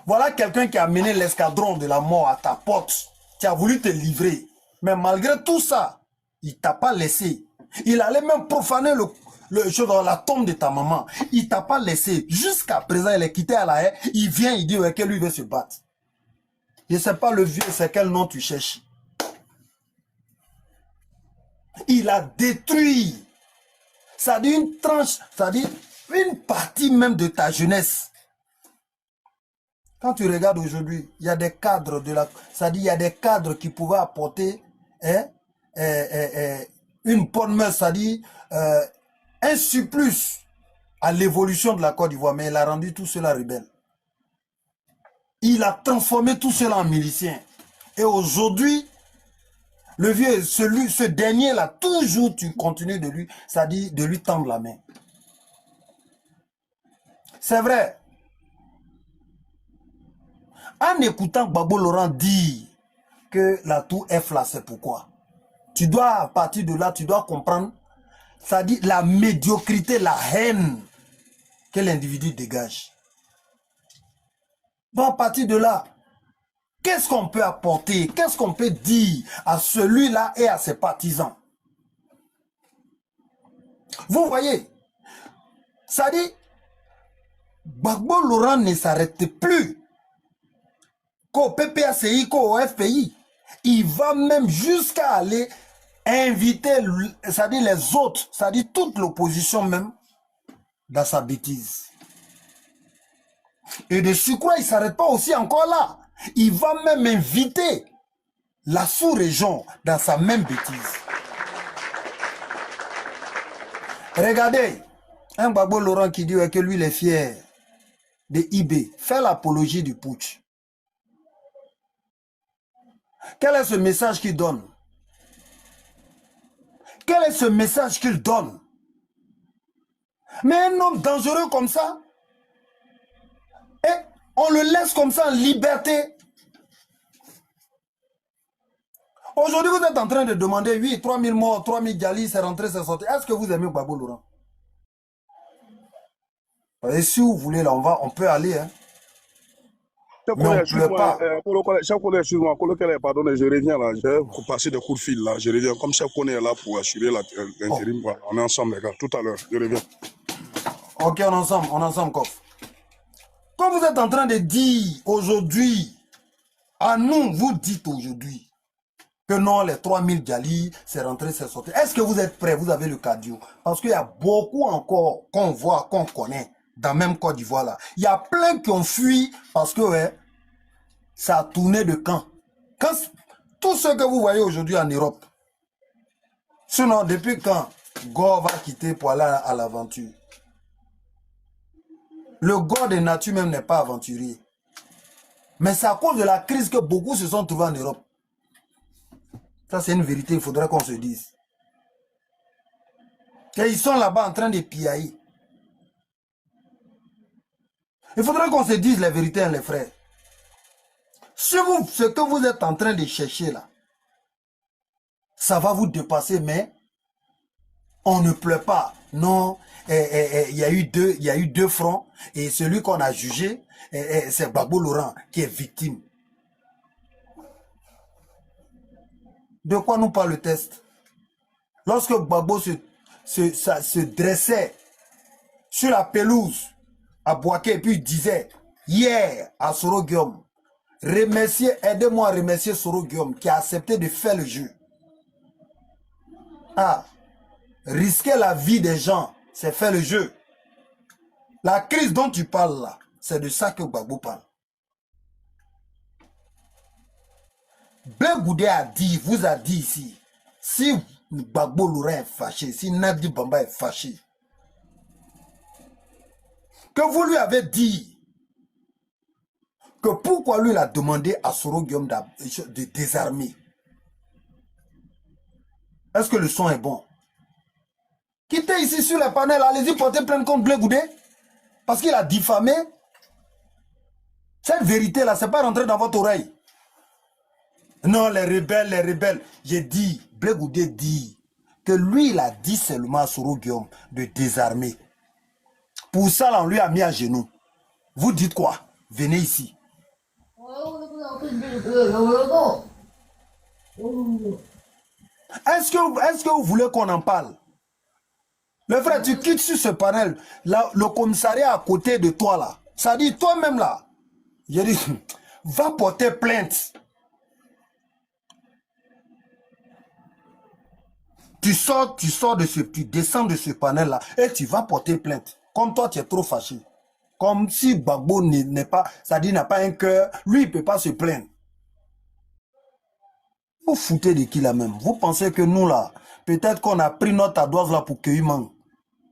K: Voilà quelqu'un qui a mené l'escadron de la mort à ta porte. Tu as voulu te livrer. Mais malgré tout ça, il t'a pas laissé. Il allait même profaner dans la tombe de ta maman. Il t'a pas laissé. Jusqu'à présent, il est quitté à la haie. Il vient, il dit ouais, que lui veut se battre. Je ne sais pas le vieux, c'est quel nom tu cherches. Il a détruit. Ça dit une tranche, ça dit une partie même de ta jeunesse. Quand tu regardes aujourd'hui, il y a des cadres de la... Ça dit, il y a des cadres qui pouvaient apporter une bonne main, ça dit un surplus à l'évolution de la Côte d'Ivoire, mais il a rendu tout cela rebelle. Il a transformé tout cela en milicien. Et aujourd'hui, le vieux, ce dernier-là, toujours tu continues de lui, ça dit de lui tendre la main. C'est vrai. En écoutant Gbagbo Laurent dire que la tour F là, c'est pourquoi. Tu dois, à partir de là, tu dois comprendre, ça dit la médiocrité, la haine que l'individu dégage. Donc à partir de là, qu'est-ce qu'on peut apporter, qu'est-ce qu'on peut dire à celui-là et à ses partisans? Vous voyez, ça dit, Gbagbo Laurent ne s'arrête plus qu'au PPACI, qu'au FPI. Il va même jusqu'à aller inviter, c'est-à-dire les autres, c'est-à-dire toute l'opposition même, dans sa bêtise. Et de surcroît, il ne s'arrête pas aussi encore là. Il va même inviter la sous-région dans sa même bêtise. Regardez, un Gbagbo Laurent qui dit que lui, il est fier de IB, fait l'apologie du putsch. Quel est ce message qu'il donne? Quel est ce message qu'il donne? Mais un homme dangereux comme ça, et on le laisse comme ça en liberté. Aujourd'hui, vous êtes en train de demander, oui, 3000 morts, 3000 Djali, c'est rentré, c'est sorti. Est-ce que vous aimez Gbagbo Laurent? Et si vous voulez, là, on peut aller, hein. Mais on ne peut pas.
J: Chef Koné, excuse-moi, pardon, je reviens là, je vais passer des coups de fil là, je reviens. Comme Chef Koné est là pour assurer l'intérim, voilà, on est ensemble les gars, tout à l'heure, je reviens.
K: Ok, on est ensemble, Kof. Comme vous êtes en train de dire aujourd'hui, à nous, vous dites aujourd'hui, que non, les 3000 Djali, c'est rentré, c'est sorti. Est-ce que vous êtes prêts? Vous avez le cardio? Parce qu'il y a beaucoup encore qu'on voit, qu'on connaît, dans même Côte d'Ivoire là. Il y a plein qui ont fui parce que ouais, ça a tourné de camp. Tout ce que vous voyez aujourd'hui en Europe, sinon, depuis quand Gore va quitter pour aller à l'aventure? Le Gore de nature même n'est pas aventurier. Mais c'est à cause de la crise que beaucoup se sont trouvés en Europe. Ça, c'est une vérité, il faudrait qu'on se dise. Et ils sont là-bas en train de piailler. Il faudrait qu'on se dise la vérité, hein, les frères. Ce que vous êtes en train de chercher là, ça va vous dépasser, mais on ne pleure pas. Non, il y a eu deux fronts, et celui qu'on a jugé, c'est Gbagbo Laurent qui est victime. De quoi nous parle le test? Lorsque Gbagbo se dressait sur la pelouse à Boaké et puis il disait hier à Soro Guillaume, aidez-moi à remercier Soro Guillaume qui a accepté de faire le jeu. Ah, risquer la vie des gens, c'est faire le jeu. La crise dont tu parles là, c'est de ça que Gbagbo parle. Blé Goudé vous a dit ici, si Gbagbo Laurent est fâché, si Nadi Bamba est fâché, que vous lui avez dit que pourquoi lui il a demandé à Soro Guillaume de désarmer. Est-ce que le son est bon? Quittez ici sur les panels, allez-y porter plainte contre Blé Goudé parce qu'il a diffamé. Cette vérité là, c'est pas rentré dans votre oreille. Non, les rebelles, les rebelles. J'ai dit, Blé Goudé dit que lui, il a dit seulement à Soro Guillaume de désarmer. Pour ça, là, on lui a mis à genoux. Vous dites quoi? Venez ici. Est-ce que vous voulez qu'on en parle? Le frère, tu quittes sur ce panel. Là, le commissariat à côté de toi, là. Ça dit, toi-même, là. J'ai dit, va porter plainte. Tu descends de ce panel-là et tu vas porter plainte. Comme toi, tu es trop fâché. Comme si Gbagbo n'est pas, ça dit, n'a pas un cœur. Lui, il ne peut pas se plaindre. Vous foutez de qui là même? Vous pensez que nous là, peut-être qu'on a pris notre ardoise là pour cueillir mangue.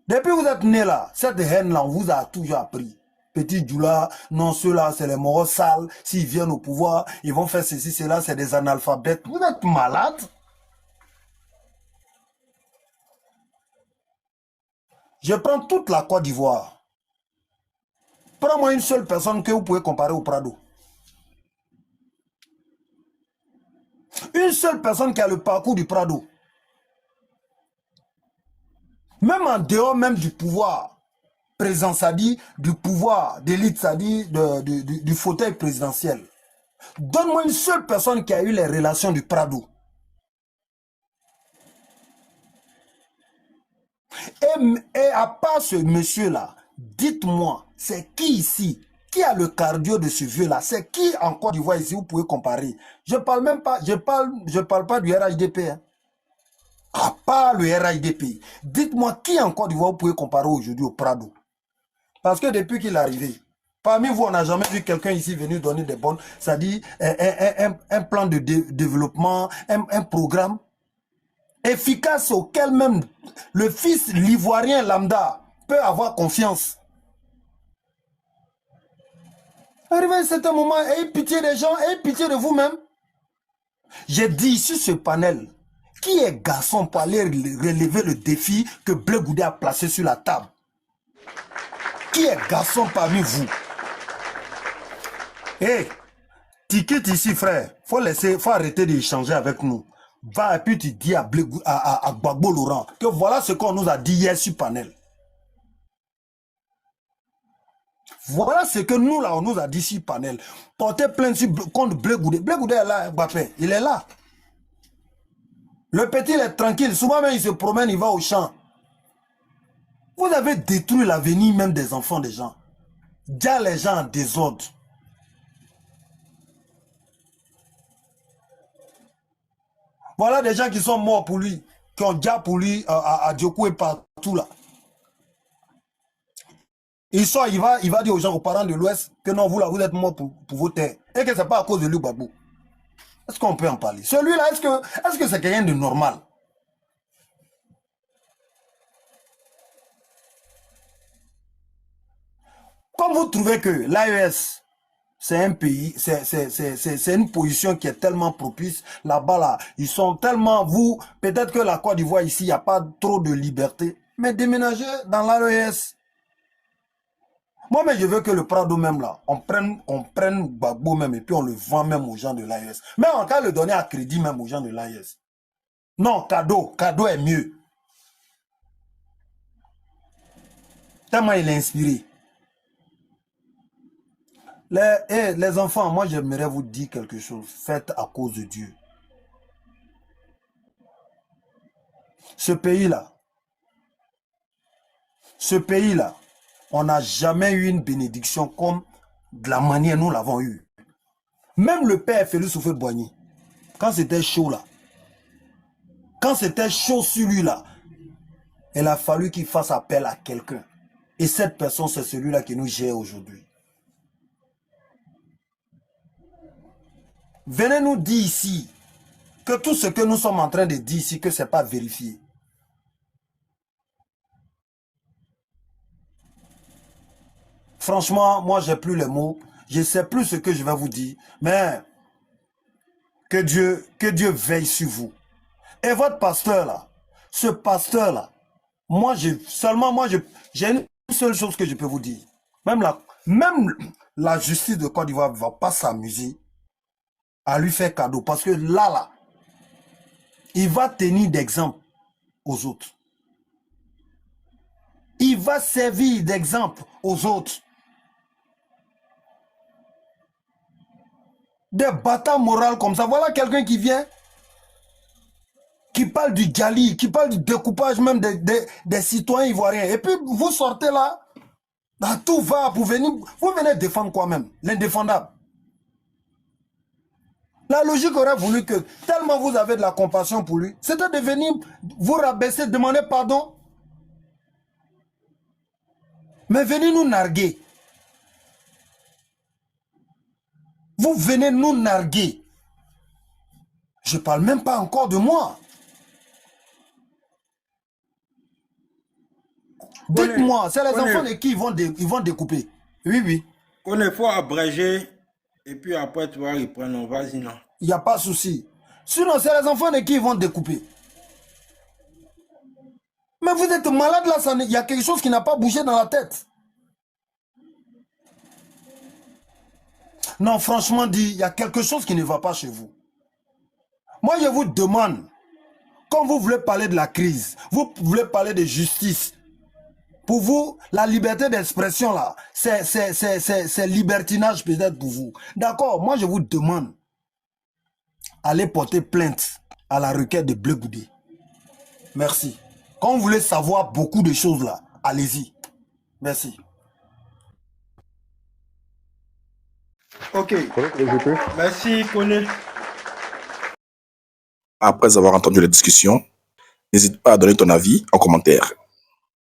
K: Depuis que vous êtes né là, cette haine là, on vous a toujours appris. Petit Djoula, non, ceux-là, c'est les moraux sales. S'ils viennent au pouvoir, ils vont faire ceci, cela, c'est des analphabètes. Vous êtes malades? Je prends toute la Côte d'Ivoire. Prends-moi une seule personne que vous pouvez comparer au Prado. Une seule personne qui a le parcours du Prado. Même en dehors même du pouvoir présent, ça dit, du pouvoir d'élite, ça dit, du fauteuil présidentiel. Donne-moi une seule personne qui a eu les relations du Prado. Et à part ce monsieur-là, dites-moi, c'est qui ici? Qui a le cardio de ce vieux-là? C'est qui en Côte d'Ivoire ici? Vous pouvez comparer. Je parle même pas, je parle pas du RHDP. Hein. À part le RHDP. Dites-moi qui en Côte d'Ivoire vous pouvez comparer aujourd'hui au Prado? Parce que depuis qu'il est arrivé, parmi vous, on n'a jamais vu quelqu'un ici venir donner des bonnes, ça dit un plan de développement, un programme efficace auquel même le fils l'ivoirien lambda peut avoir confiance. Arrivé à un certain moment, ayez pitié des gens, ayez pitié de vous-même. J'ai dit sur ce panel, qui est garçon pour aller relever le défi que Blé Goudé a placé sur la table? Qui est garçon parmi vous? Hé, tu quittes ici, frère. Faut arrêter d'échanger avec nous. Va et puis tu dis à Gbagbo Laurent que voilà ce qu'on nous a dit hier sur panel. Voilà ce que nous là on nous a dit sur panel. Portez plainte contre Blé Goudé. Blé Goudé est là, Mbappé, il est là. Le petit il est tranquille. Souvent même il se promène, il va au champ. Vous avez détruit l'avenir même des enfants des gens. Déjà les gens en désordre. Voilà des gens qui sont morts pour lui, qui ont déjà pour lui à Diokou et partout là. Il sort, il va dire aux gens, aux parents de l'Ouest, que non, vous là, vous êtes morts pour vos terres. Et que ce n'est pas à cause de lui, Gbagbo. Est-ce qu'on peut en parler? Celui-là, est-ce que c'est quelqu'un de normal? Comme vous trouvez que l'AES, c'est un pays, c'est une position qui est tellement propice. Là-bas, là, ils sont tellement, vous, peut-être que la Côte d'Ivoire ici, il n'y a pas trop de liberté. Mais déménagez dans l'AES. Moi, mais je veux que le Prado même là, on prenne Gbagbo même et puis on le vend même aux gens de l'AES. Mais on va le donner à crédit même aux gens de l'AES. Non, cadeau est mieux. Tellement il est inspiré. Les enfants, moi j'aimerais vous dire quelque chose. Faites à cause de Dieu. Ce pays-là, on n'a jamais eu une bénédiction comme de la manière nous l'avons eu. Même le père Félix Houphouët-Boigny, quand c'était chaud là, quand c'était chaud sur lui là, il a fallu qu'il fasse appel à quelqu'un. Et cette personne, c'est celui-là qui nous gère aujourd'hui. Venez nous dire ici que tout ce que nous sommes en train de dire ici, que ce n'est pas vérifié. Franchement, moi, j'ai plus les mots. Je ne sais plus ce que je vais vous dire. Mais que Dieu veille sur vous. Et votre pasteur là, ce pasteur là, j'ai une seule chose que je peux vous dire. Même la justice de Côte d'Ivoire ne va pas s'amuser à lui faire cadeau. Parce que là, il va tenir d'exemple aux autres. Il va servir d'exemple aux autres. Des bâtards moraux comme ça. Voilà quelqu'un qui vient, qui parle du Djali, qui parle du découpage même des citoyens ivoiriens. Et puis vous sortez là, tout va pour venir. Vous venez défendre quoi même? L'indéfendable. La logique aurait voulu que, tellement vous avez de la compassion pour lui, c'était de venir vous rabaisser, demander pardon. Mais venez nous narguer. Vous venez nous narguer. Je ne parle même pas encore de moi. Dites-moi, c'est les enfants de qui ils vont découper. Oui, oui.
B: Il faut abréger et puis après tu vas reprendre. Vas-y, non.
K: Il n'y a pas de souci. Sinon, c'est les enfants de qui ils vont découper. Mais vous êtes malade là, il y a quelque chose qui n'a pas bougé dans la tête. Non, franchement dit, il y a quelque chose qui ne va pas chez vous. Moi, je vous demande, quand vous voulez parler de la crise, vous voulez parler de justice, pour vous, la liberté d'expression là, c'est libertinage peut-être pour vous. D'accord, moi je vous demande, allez porter plainte à la requête de Bleu Goudé. Merci. Quand vous voulez savoir beaucoup de choses là, allez-y. Merci.
B: Ok. Merci, Koné.
L: Après avoir entendu la discussion, n'hésite pas à donner ton avis en commentaire.